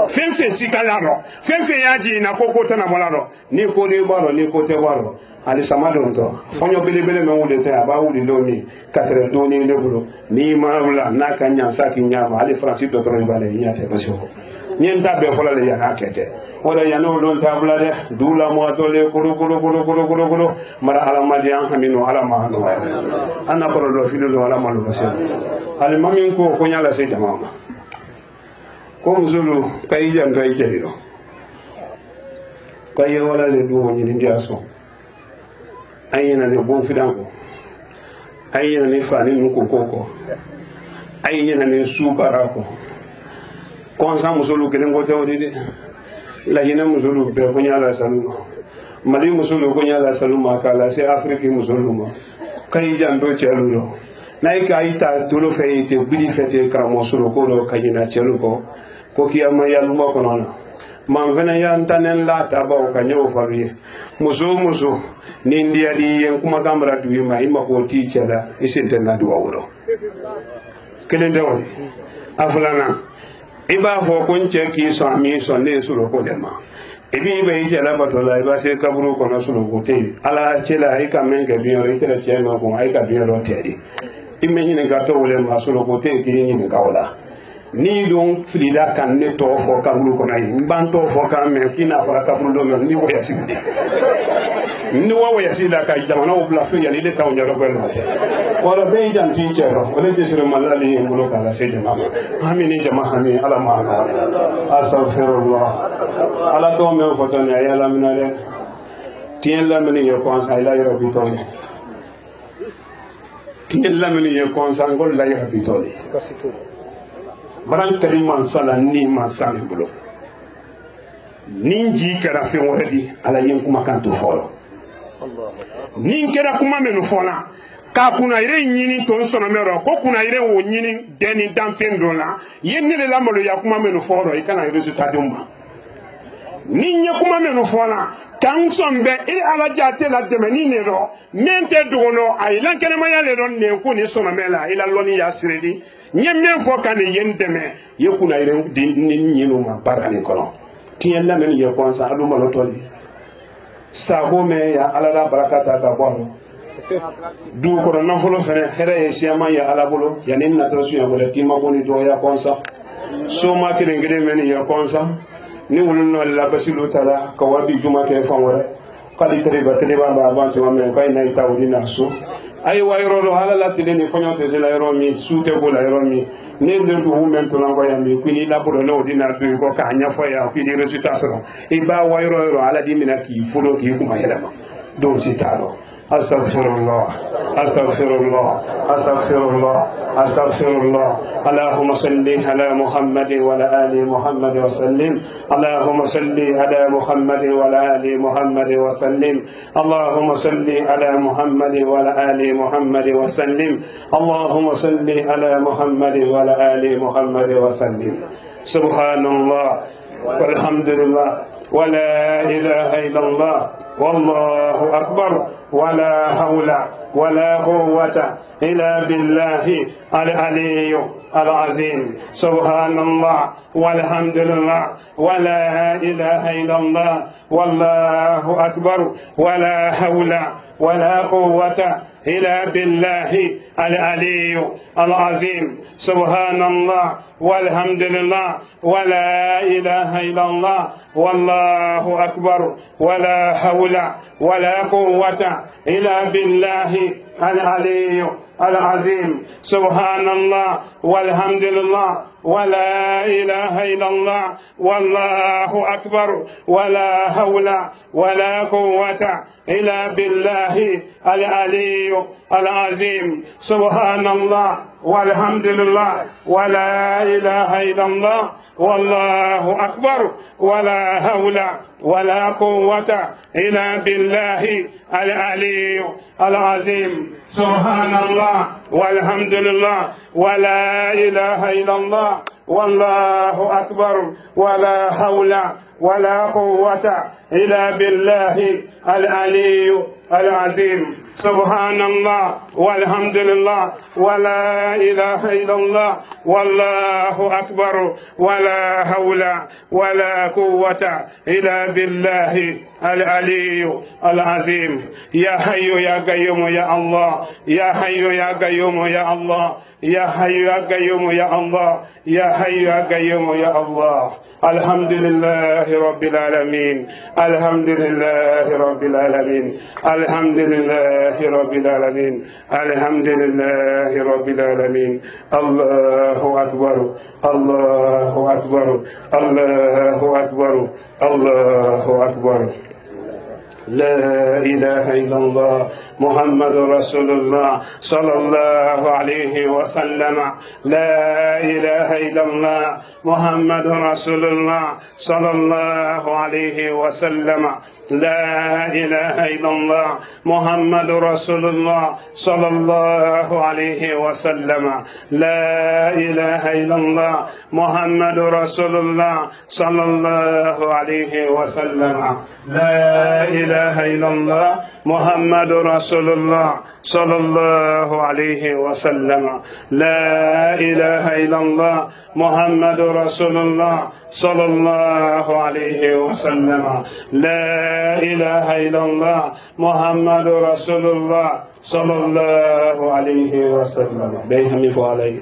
fefe sikala no fefe yaji na koko tana molado ni ko de baro ni ko te baro ali samado to fonyo belebele me wule te aba wuli lomi 4 do ni lebulo ni ma wala na kanya saki nyama ali francis do to ibale nyate basho nyenta be fola le yana kete wala yano don tabla de dula mo to le kuru mara ala madian hamino ala ma no ana ko do filo do ala malu basho ali mamin ko nyala se jamama ko muzulu kay jam kay jeyro kay wala le do ni ndiaso ayina ne bon fidanko ayina ne fani nuko koko ayina ne subarako konsa musulu kelen ko tawdi la yina musulu be ko nyala salu mali musulu ko nyala salu ma kala se afrique musulu ma kay jando chelulo nay kay ta dolo feyte bidi fete kramo sulu ko do kayina cheluko ko kiyama yaluma ko nona man fana ya ntanen la tabaw ka nyaw faruye muso ni ndia di yen kuma kamra duima ima ko ti chala isente na duwa wuro kelen de woni aflana iba fo ko nche ki so mi so ne suro ko dema ibi be chala batola iba se kaburu ko no suro ko te ala chela ay ka men ke biyo itela chema ko ay ka biyo ro tedi imenyi ne gato wole ma suro ko te ki ni ka wala ni don filila kan ne to fo kabulu ko nay ban to fo kan me kina fara kabulu do ni wo yaside ni wo yasida ka jamana o bla fe yani le taw nyaro ko no wala be jam ti chero wala je suru malali ngulo kala se jama amini jama hani ala ma astaghfirullah ala to me ko to ya la minale tien la mini yo ko sa ila yo bitoni tien la mini yo ko sa ngol la yo bitoni baran kari mansala ni mansala bulo ninji kara fe wadi ala yen kuma kanto folo nin kera kuma menu fona ka kuna ire nyini ton sono mero ko kuna ire wo nyini deni dan fendo la yen ne la molo ya kuma menu folo e kana resultat dumba nin nya kuma menu fona kan sombe e ala jate la deme ni ne ro mente dono ay lan kene ma ya le ron ne ko ni sono mela ila loni ya siredi nyemme fo kan yen deme ye kuna ire ni nyino ma barani kono tien la men ye konsa adu malo toli sago me ya ala la barakata ka bono du ko na folo fere here ye siama ya ala bolo ya nin na to suya bolo tima boni do ya konsa so ma kire ngire men ya konsa ni wuluno la basilu tala ka wabi juma ke famore kali treba ba bantu wa men kay na ita wudina so ay wayro do ala la tele ni fonyo te la yoro mi sute ko la yoro mi ne de do men to ko ya mi kuni la bodo no dina do ko ka nya fo ya kuni resultat so e ba wayro ala di mina ki fulo ki kuma helama do sitalo astaghfirullah اللهم صل على محمد وعلى ال محمد وسلم اللهم صل على محمد وعلى ال محمد وسلم اللهم صل على محمد وعلى ال محمد وسلم اللهم صل على محمد وعلى ال محمد وسلم سبحان الله والحمد لله ولا اله الا الله والله أكبر ولا حول ولا قوة إلا بالله العلي العظيم سبحان الله والحمد لله ولا إله إلا الله والله أكبر ولا حول ولا قوة إلا بالله العلي العظيم سبحان الله والحمد لله ولا إله إلا الله والله أكبر ولا حول ولا قوة إلا بالله العلي العظيم سبحان الله والحمد لله ولا إله إلا الله والله أكبر ولا حول ولا قوة إلا بالله العلي العظيم سبحان الله والحمد لله ولا إله إلا الله والله أكبر ولا حول ولا قوة إلا بالله العلي العظيم سبحان الله والحمد لله ولا إله إلا الله والله أكبر ولا حول ولا قوة إلا بالله العلي العظيم سبحان الله والحمد لله ولا إله إلا الله والله أكبر ولا حول ولا قوة إلا بالله العلي العظيم يا حي يا قيوم يا الله يا حي يا قيوم يا الله يا حي يا قيوم يا الله يا حي يا قيوم يا الله الحمد لله رب العالمين الحمد لله رب العالمين الحمد لله رب العالمين الحمد لله رب العالمين الله أكبر الله أكبر الله أكبر الله أكبر لا إله إلا الله محمد رسول الله صلى الله عليه وسلم لا إله إلا الله محمد رسول الله صلى الله عليه وسلم لا إله إلا الله محمد رسول الله صلى الله عليه وسلم لا إله إلا الله محمد رسول الله صلى الله عليه وسلم لا إله إلا الله محمد رسول الله صلى الله عليه وسلم لا إله إلا الله محمد رسول الله صلى الله عليه وسلم لا إله إلا الله محمد رسول الله صلى الله عليه وسلم بيهم فعليه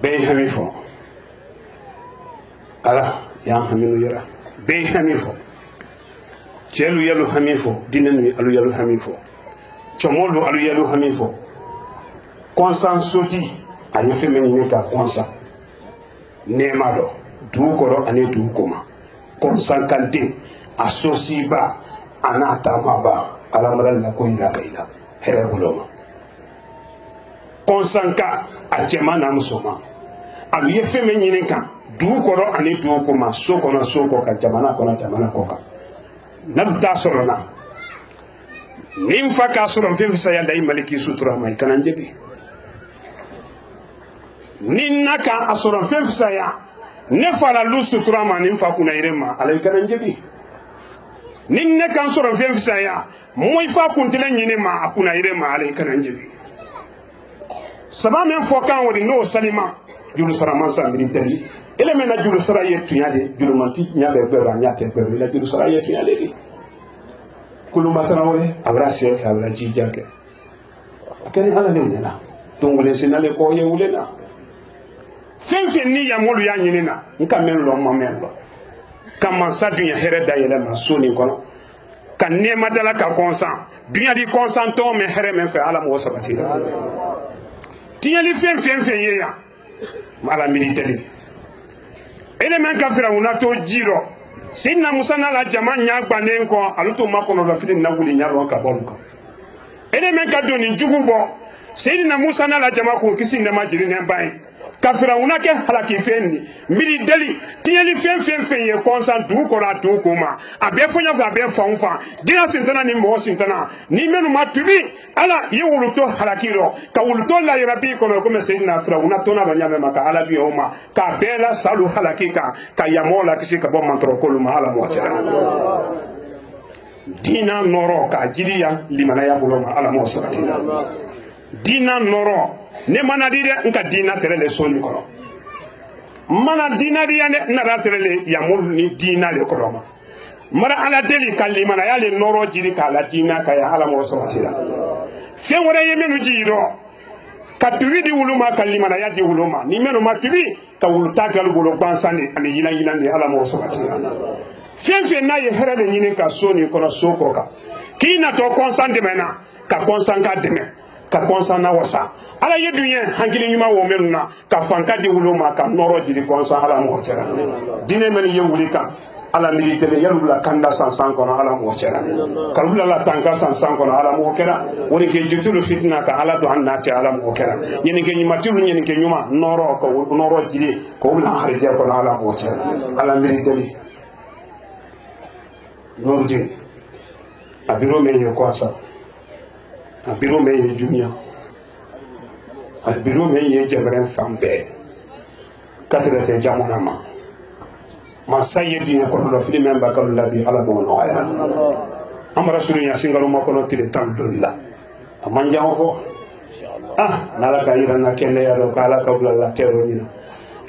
بيهم فعليه ala ya haminu yara be hamifo chelu yalu hamifo dinenu alu yalu hamifo chomolu alu yalu hamifo konsan soti ayi femeni ne ka konsan nema do du koro ane du koma konsan kante asosi ba anata maba ala maralla ko ila kaila here buloma konsan ka achema na musoma alu ye femeni ne ka du koro ani du koma so kono so ko ka jamana kono jamana ko ka nabta sorona nim fa ka soron fi sa yalla maliki sutura mai kanan jebi nin naka asoron fi sa ya ne fala lu sutura ma nim fa kuna irema alai kanan jebi nin ne kan soron fi sa ya moy fa kuntile nyine ma akuna irema alai kanan jebi sabame fo kan wodi no salima julu sarama sa militari ele mena julu sara yetu yade julu manti nyabe beba nyate beba la julu sara yetu yade di kuluma tanawole abrase abra jijake akani ala le nyana tongole sinale ko yewule na fenfe ni ya molu ya nyinina nka menlo mamelo kama sa dunya here da yele ma soni kono kan nema dala ka konsan dunya di konsanto me here men fe ala mo sabati tinyali fenfe ye ya mala militari ele men ka firawuna to jiro sinna musa na la jama nya gbanen ko aluto makono la fili na wuli nya ron ka bonko ele men ka doni jugubo sinna musa na la jama ko kisi ne ma jiri ne bai ka firawuna ke halaki fendi mili deli tieli fen ye konsan du ko la du ko ma abe fonya fa abe fonfa dina sintana ni mo sintana ni menu matubi ala ye wuluto halakiro ka wuluto la yarabi ko me sayidina firawuna to na banyame maka ala bi oma ka bela salu halakika ka yamola kisi ka bon mantro ko luma ala mo tera dina noro ka jiriya limana ya buloma ala mo sabatira dina noro ne mana dire nka dina terele soni kono mana dina dia ne na terele ya mul ni dina le kono mara ala deli kalimana ya le noro jiri kala dina ka ya ala mo sabatira fe wore yemenu jiro ka tuwi di wuluma kalimana ya di wuluma ni menu matubi ka wuluta gal golo bansani ani yila ni ala mo sabatira fe na ye here de nyini ka soni kono soko ka kina to konsande mena ka konsanka deme ka konsan na wasa ala ye dunya hankili nyuma wo menuna ka fanka di wuluma ka noro jiri konsan ala mo tera dine men ye wulika ala militele yalula kanda sansan kono ala mo tera kalula la tanka sansan kono ala mo kera woni ke jitulu fitna ka ala do annati ala mo kera yeni ke nyuma tilu yeni ke nyuma noro ko noro jiri ko wula harje kono ala mo tera ala militele norde abiro men ye kwasa abiro men ye jumia abiro men ye jabran fambe katrete jamona ma sayedi ko do fili men bakal labi ala mo no aya am rasulun singaru ma kono tile tamdullah amanja ko nala ka ira na kende ya do kala ka bula la tero nyina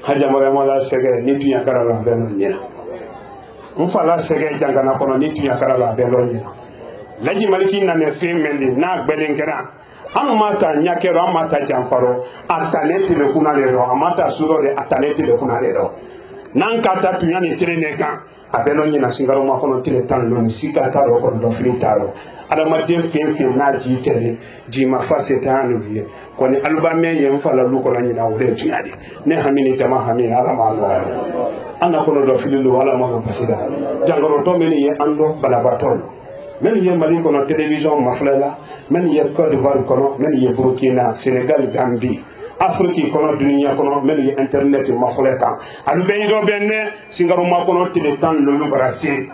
haja mo la sege ni tu yakara la be no nyina mfala sege jangana kono ni tu yakara la be no nyina laji maliki na ne fe mendi na gbelenkera amata nyakero amata janfaro ataleti le kuna le ro amata suro le ataleti le kuna le ro nanka ta tunyani trene kan abelo nyina singaro ma kono tile tan lo musika ta ro ko do filitaro ala ma den fen na ji tele ji ma fase tan wiye ko ni alba me yen fala lu ko la nyina o le tunyadi ne hamini tama hamini ala ma no ana kono do fililu ala ma ko basira jangoro to men ye ando balabatol men ye mali kono télévision maflela men ye Côte d'Ivoire kono men ye Burkina Sénégal Gambie Afrique kono dunia kono men ye internet mafleta adu be do benne singaro ma kono tele tan lolu barasi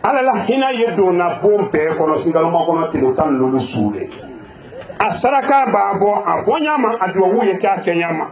ala la hina yedo na bombe kono singaro ma kono tele tan lolu suule asaraka babo abonyama adu wuye ka kenyama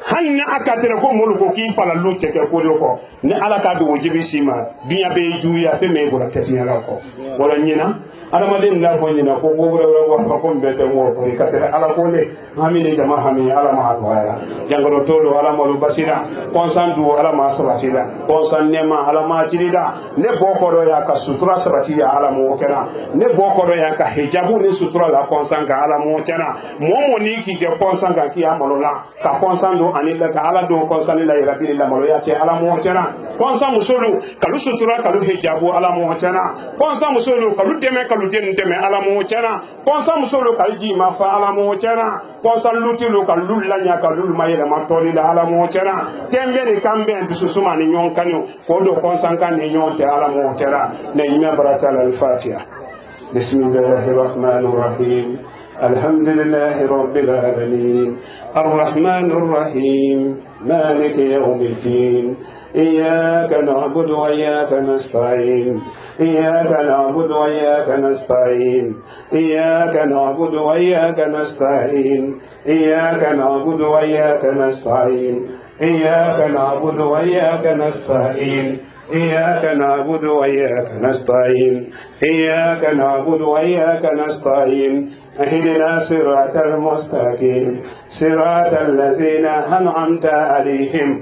hanya akatere ko molu ko ki fala lu teke ko do ko ne ala ka do jibi sima biya be juya fe me bora tetinya la ko wala nyina adamaden la fo nyina ko bo wala ko mbete mo ko katere ala ko le hamine jama hamine ala ma wala jangoro tolo ala ma lu basira konsandu ala ma sabatila konsan nema ala ma jirida ne boko do ya ka sutura sabati ya ala mo kena ne boko do ya ka hijabu ne sutura la konsan ka ala mo kena mo ni ki ke konsan ka ki amalola ka konsandu anilla ka ala do konsan la rabbil la maloya te ala mo kena konsan musulu kalu sutura kalu hijabu ala mo kena konsan musulu kalu deme kalu deme ala mo kena konsan musulu kalu ji ma fa ala mo kena konsan lutilu kalu lanya kalu mayela matoli la ala mo kena tembe de kambe dususuma ni nyon kanyo ko do konsan kan ni nyon te ala mo kena ne yima baraka al fatiha bismillahir rahmanir rahim alhamdulillahi rabbil alamin الرحمن الرحيم مالك يوم الدين إياك نعبد وإياك نستعين إياك نعبد وإياك نستعين إياك نعبد وإياك نستعين إياك نعبد وإياك نستعين إياك نعبد وإياك نستعين إياك نعبد وإياك نستعين إياك نعبد وإياك نستعين اهدنا صراط المستقيم صراط الذين أنعمت عليهم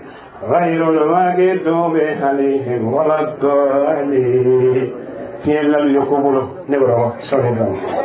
غير المغضوب عليهم ولا الضالين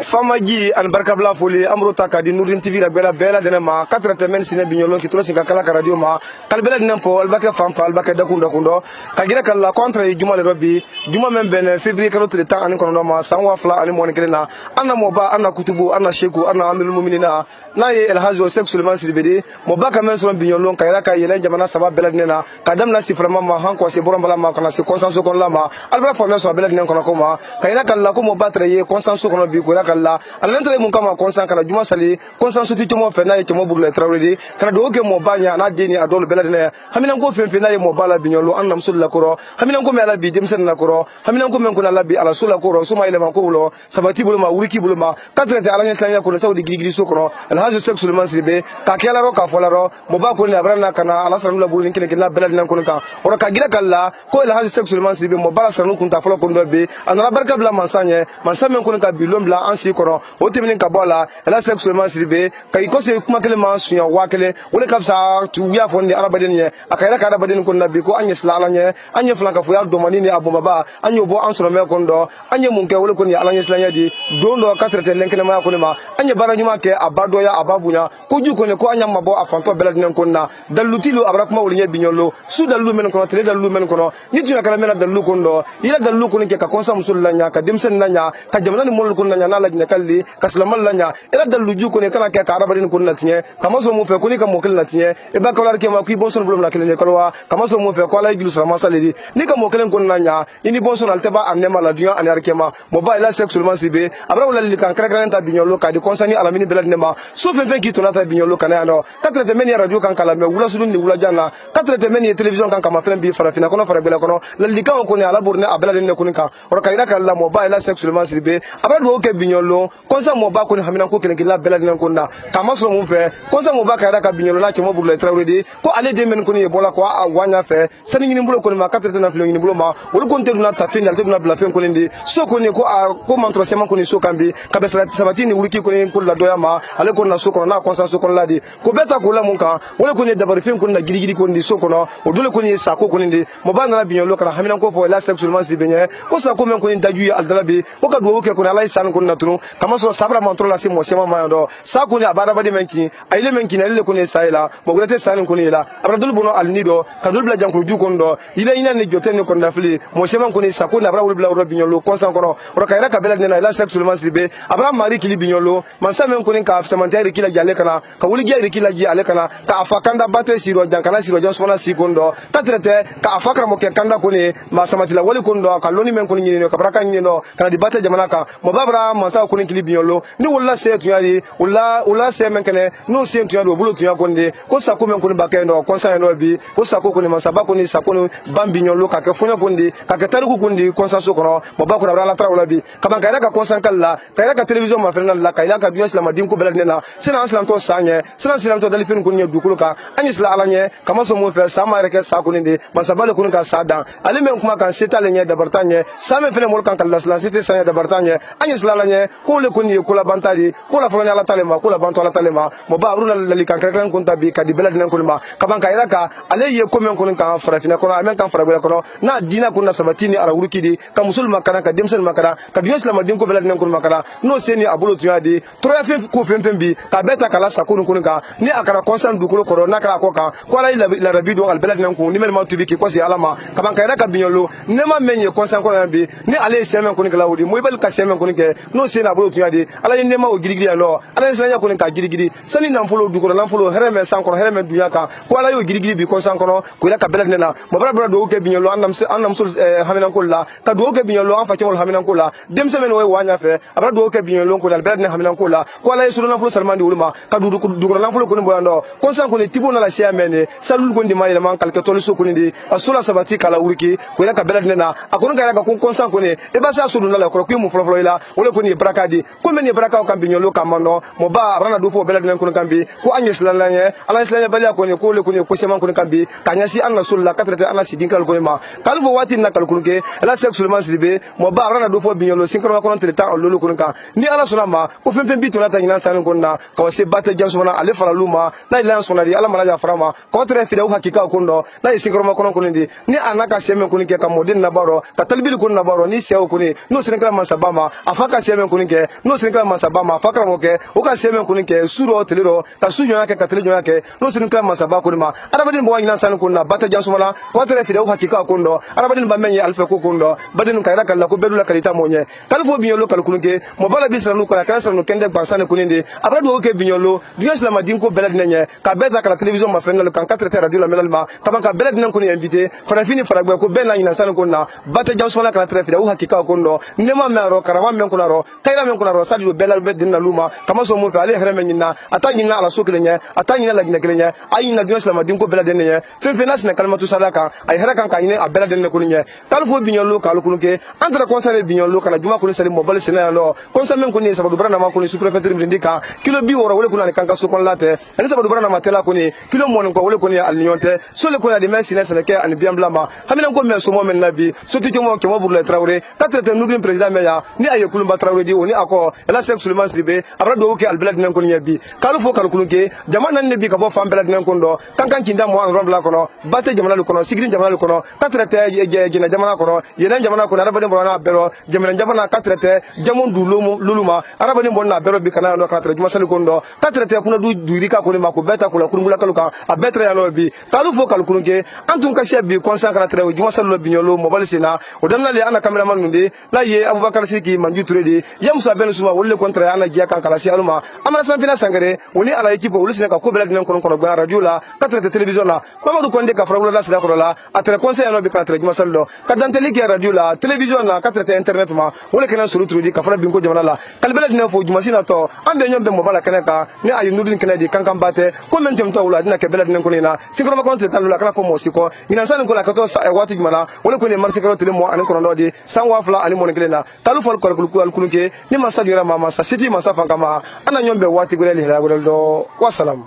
Famaji an barkabla foli amrota kadi Nurdin TV la bela dena ma 4 men sine bignolo ki tolo singa kala radio ma kalbela dina fo albaka famfa albaka dakundo kagira kala contre juma le robbi juma men ben février kalo tele tan an kono ma sanwa fla ani mon kelena anna moba anna kutubu anna sheku anna amirul mu'minina na ye el hajo sexuellement sibede moba ka men son bignolo kagira ka yelen jamana saba bela dina kadam na siframa ma han ko se borambala ma kana se consensus kon la ma albaka fo men so bela dina kono ko kayina kala ko mo batre ye consensus kono bi ko kala alantre mun kama consensus kala juma sali consensus ti mo fe na ye mo bugle trawredi kana do ke mo banya na deni adol beladene hamina ko fe na ye mo bala binyolo annam sulla koro hamina ko me ala bi demsen na koro hamina ko men ko ala bi ala sulla koro suma ile man ko lo sabati bulu ma wuriki bulu ma katre ta ala islamia ko saudi gigi so koro al haju sexuellement sirbe ka kala ro ka fola ro mo ba ko ne abrana kana ala sallallahu bulu ni kele beladene ko ka ora ka gira kala ko al haju sexuellement sirbe mo bala sanu kun ta fola ko ndo be anara barka bla mansanye mansame ko ka bilom bla ansi kono o temini ka bola ela sexuellement sirbe kay ko se kuma kele mansunya wakele wole ka sa tu ya fonde arabaden ye akayla ka arabaden ko nabi ko anye sala alanye anye flanka fu ya do manini abu baba anye bo ansoro me ko ndo anye munke wole ko ni alanye slanya di dondo katrete lenkele ma ko ma anye baranyuma ke abado ya ababunya ko ju ko ne ko anya mabo afanto beladinen ko na dalutilu abrakuma wole nye binyolo su dalu men ko tele dalu men ko ni tuna kala men dalu ko ndo ila dalu ko ke ka konsa musullanya ka dimsen nanya ka jamana ni mol ko nanya na lajna kalli ka salamal lanya ila dalu ju ko ne kala ke ka arabadin ko na tinye kamaso mu fe ko ni ka mo kel na tinye e ba ka ke ma ku bonson blom la kel ne kolwa kamaso mu fe ko ala gilu sama salidi ni ka mo kel ko nanya ini bonson alteba anema la dunya an arkema mobile sexuellement sibe abra wala li kan krakran ta binyolo ka di konsani alamini belad nema so fe ki to na ta binyolo kana no 4 meni radio kan kala me wula sudun ni wula jana 4 meni television kan kama fen bi farafina kono fara bela kono la li kan ko ni ala burne abela ne ko ni kan or kayida kala mobile sexuellement sibe abra do ke binyolo konsa moba ko ni hamina ko kelen kila bela ne ko na kama so mu fe konsa moba kayida ka binyolo la ke mo burle trawredi ko ale de men ko ni bola ko wanya fe sani ni mbulo ko ni ma 4 na filo ni mbulo ma wol ko ntedu na tafin dal na bla fen ko ndi so ko ni ko ko mantro sema ko ni so kambi ka be sabati ni wuliki ko ni ko la doya ma ale ko na so ko na konsa so ko la di ko beta ko la mun ka wol ko ni dabar fen ko na gidi ko ndi so ko no o dole ko ni sa ko ndi mo ba na binyolo kala hamina ko fo la sexuellement sibe nye ko sa ko men ko ni daju ya aldalabi o ka duwo ke ko ala isan ko natunu kama so sabra mantro la se mo sema ma do sa ko ni abada bade menki ayle menki na le ko ni sayla mo gurete salin ko ni la abradul bono al nido kadul bla jankul du ko ndo ile ina ni joten ni ko ndafli mo sema ko ni sako na abra bla ro binyolo konsan kono ro kayra ka bela na la sexuellement slibe abra mari kili binyolo man sa men ko ni ka samantari kila jale kana ka wuli gi kila ji ale kana ka afakanda bate siro jankana siro jonsona sikondo tatrete ka afakra mo ke kanda ko ni ma samati la wali ko ndo ka loni men ko ni no ka braka ni no kana di bate jamana ka mo babra man sa ko ni kili binyolo ni wala se tuyari wala se men kene no se tuyari o bulu tuya ko ndi ko sa ko men ko ni bakendo konsan no bi ko sa ko ni man sa ba ko ni sa ko ni bambinyolo ka ke funya ko ndi ka ke tariku ko ndi konsan so kono mo ba ko na la tra wala bi ka ban ka konsan kala ka ka television ma fenna la ka ila ka biyo islam din ko belal na sina islam to sanye sina islam to dalifin ko ni dukulu ka an islam ala nye kama so mo fe sama reke sa ko ndi man sa bale ko ka sa dan ali men kuma kan setale nye da bartanye sa men fene mol kan kala la site sanye da bartanye an islam ala nye ko le ko ni ko la bantari ko la fona ala talema ko la banto ala talema mo ba runa la kan kan kun tabi ka di belal nan ko ma ka ban ka ila ka ale ye ko men ko kan farafina ko amen kan farabe ko na dina kun na sabatini ala wurukidi ka musulma kana ka demsel makara ka biyo islam din ko belal nan ko makara no seni abulo tuyadi troya fe ko fem bi ka beta kala sakunu kun ka ni akara konsan du ko ko na kala ko ka ko ala la rabido al belal nan ko ni mel ma tubi ki ko si alama ka ban ka ila ka binyolo ne ma menye konsan ko bi ni ale semen kun kala wudi mo bel ka semen kun ke no seni abulo tuyadi ala ni ma o girigiri no ala ni sanya kun ka girigiri sani nan folo du ko nan folo hereme san ko hereme dunya ka ko ala yo girigiri bi konsan ko ko ila ka belal nena mo bra do ke binyolo annam sul haminan ko la ka do ke binyolo an fa ke wol haminan ko la dem semen o wanya fe abra do ke binyolo ko dal belal ne haminan ko la ko ala yesu nan folo salmandi ulma ka du ko nan folo ko ni boyando konsan ko ni tibo na la sia mene salul ko ndi mayela man kalke tolu so ko ndi asula sabati kala uriki ko ila ka belal nena akon ka ko konsan ko ni e ba sa sulu na la ko mu folo ila wala ko ni braka di ko men ni braka ko binyolo kamano mo ba abra na do fo belal nen ko kambi ko anyes la la nye ala isla bali ko ni ko le ko ni ko seman ko kambi kanyasi an rasulullah katrete an sidin kal ko ma kalfo wati na kal kulke ala sexuellement slibe mo ba abra na do fo binyolo sinkro ko non treta lolu ko ka ni ala sunama ko fem bitu na ta nyina san ko na ko se batte jam sona ale fara luma na ila sona di ala mala frama ko tre fi da hakika ko ndo na sinkro ma ko non ko ndi ni anaka semen ko ni ke ka modin na baro ka talbil ko na baro ni sew ko ni no sinkra man sabama afaka semen ko ni ke no sinkra man sabama afaka mo ke o ka semen ko ni ke suro telero ka sujo yake ka telejo yake no sinkra man sababa ko ma arabadin bo nyina san ko na batte jam sona ko tre fi da hakika ko ndo arabadin ba menye alfa ko ndo badin ka ira kala ko bedula kalita monye kalfo binyolo kal kulunge mo bala bisra nu ko la kansa no kende bansane ko ninde abrado ke binyolo dunya islam din ko belad nenye ka beta kala television ma fenal kan 4 radio la melal ka ban ka belad nan ko ni invité fara fini fara gbe ko ben la nyina san ko na batte jam sona kala tre fi da hakika ko ndo nema mero karama men ko naro kayra men ko naro sadi belal bedin na luma kama so mo fa ale here men nyina ata nyina ala sokle nya ata nyina la ginekle nya ayi na dunya islam din ko belad nenye fen nas na kalmatu sadaka ay here kan ka nyine a belad den ko nya kalfo binyolo kal kulunge entre conseil binyolo kala juma ko sali mo bal sene no conseil men ko ni sabadu brana ma ko ni sous-préfecture ndika kilo bi woro wole ko na kanka so kon late ani sabadu brana ma tela ko ni kilo mon ko wole ko ni al nyonte so le ko na de merci na sene ke an biam blama hamina ko men so mo men nabi so ti mo ke mo burle traoré katete nudin président meya ni aye kulumba traoré di oni ako la sexuellement sribe abra do ke al belad nan ko ni bi kalu fo kal kulunge jamana ne bi ka bo fam belad nan ko ndo kankan kinda mo an rombla ko no batte jamana lu ko no sigrin jamana lu ko no katete gina jamana ko no yelen jamana ko na rabade mo na bero jamana katete jamon du luluma arabani mo na bero bi kana no katete juma sali ko ndo katete kuna du rika ko ni mako beta ko la kurungula kaluka a betre ya no bi kalu fo kal kulunge antun ka shebi consacre tre juma sali lo binyolo mo bal sina o dan le ana cameraman nunde la ye abubakar siki manju turedi yamsa ben suma wolle kontra ana giya kan kala si aluma amana san fina sangare woni ala equipe wolle sina ka ko belad nan ko gba radio la katete television la mamadou konde ka frawla la sida ko la atre conseil no bi ka tre juma sali do ka danteli ki radio la television la katete internet ma wolle kana suru turedi ka fara binko jamana la kal belad nan fo juma sina to ambe nyombe mo bala kana ka ni ay nudin kana di kankan bate ko men tem to wala dina ke belad nan ko ni na sinkro ma kontre tan la kana fo mo siko ina san ko la ka to wati jumala wolle ko ni marsi ka tele mo an ko no di sangwa fla ani mo ne kelena talu fol ko kulunke ni masa dira mama sa siti masa fankama ana nyombe wati gureli hela gurel do wassalam.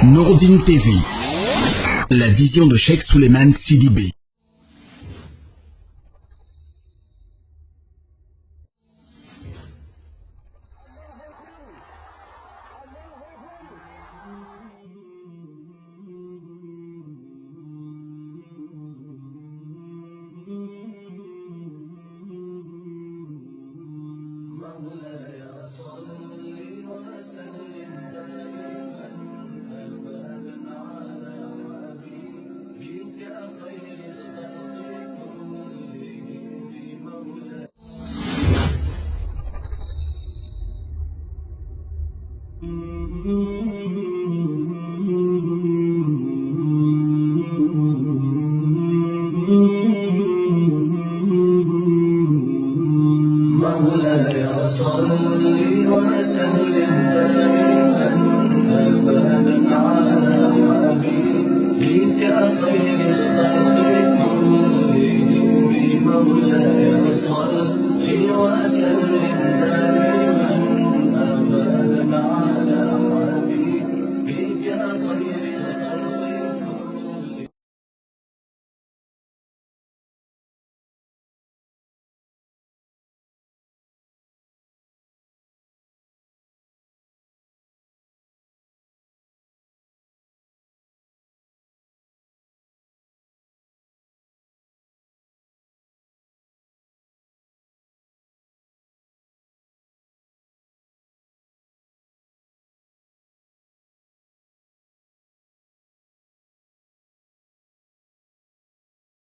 Nourdine TV, la vision de Cheikh Souleymane Sidibé.
مولاي صل وسلم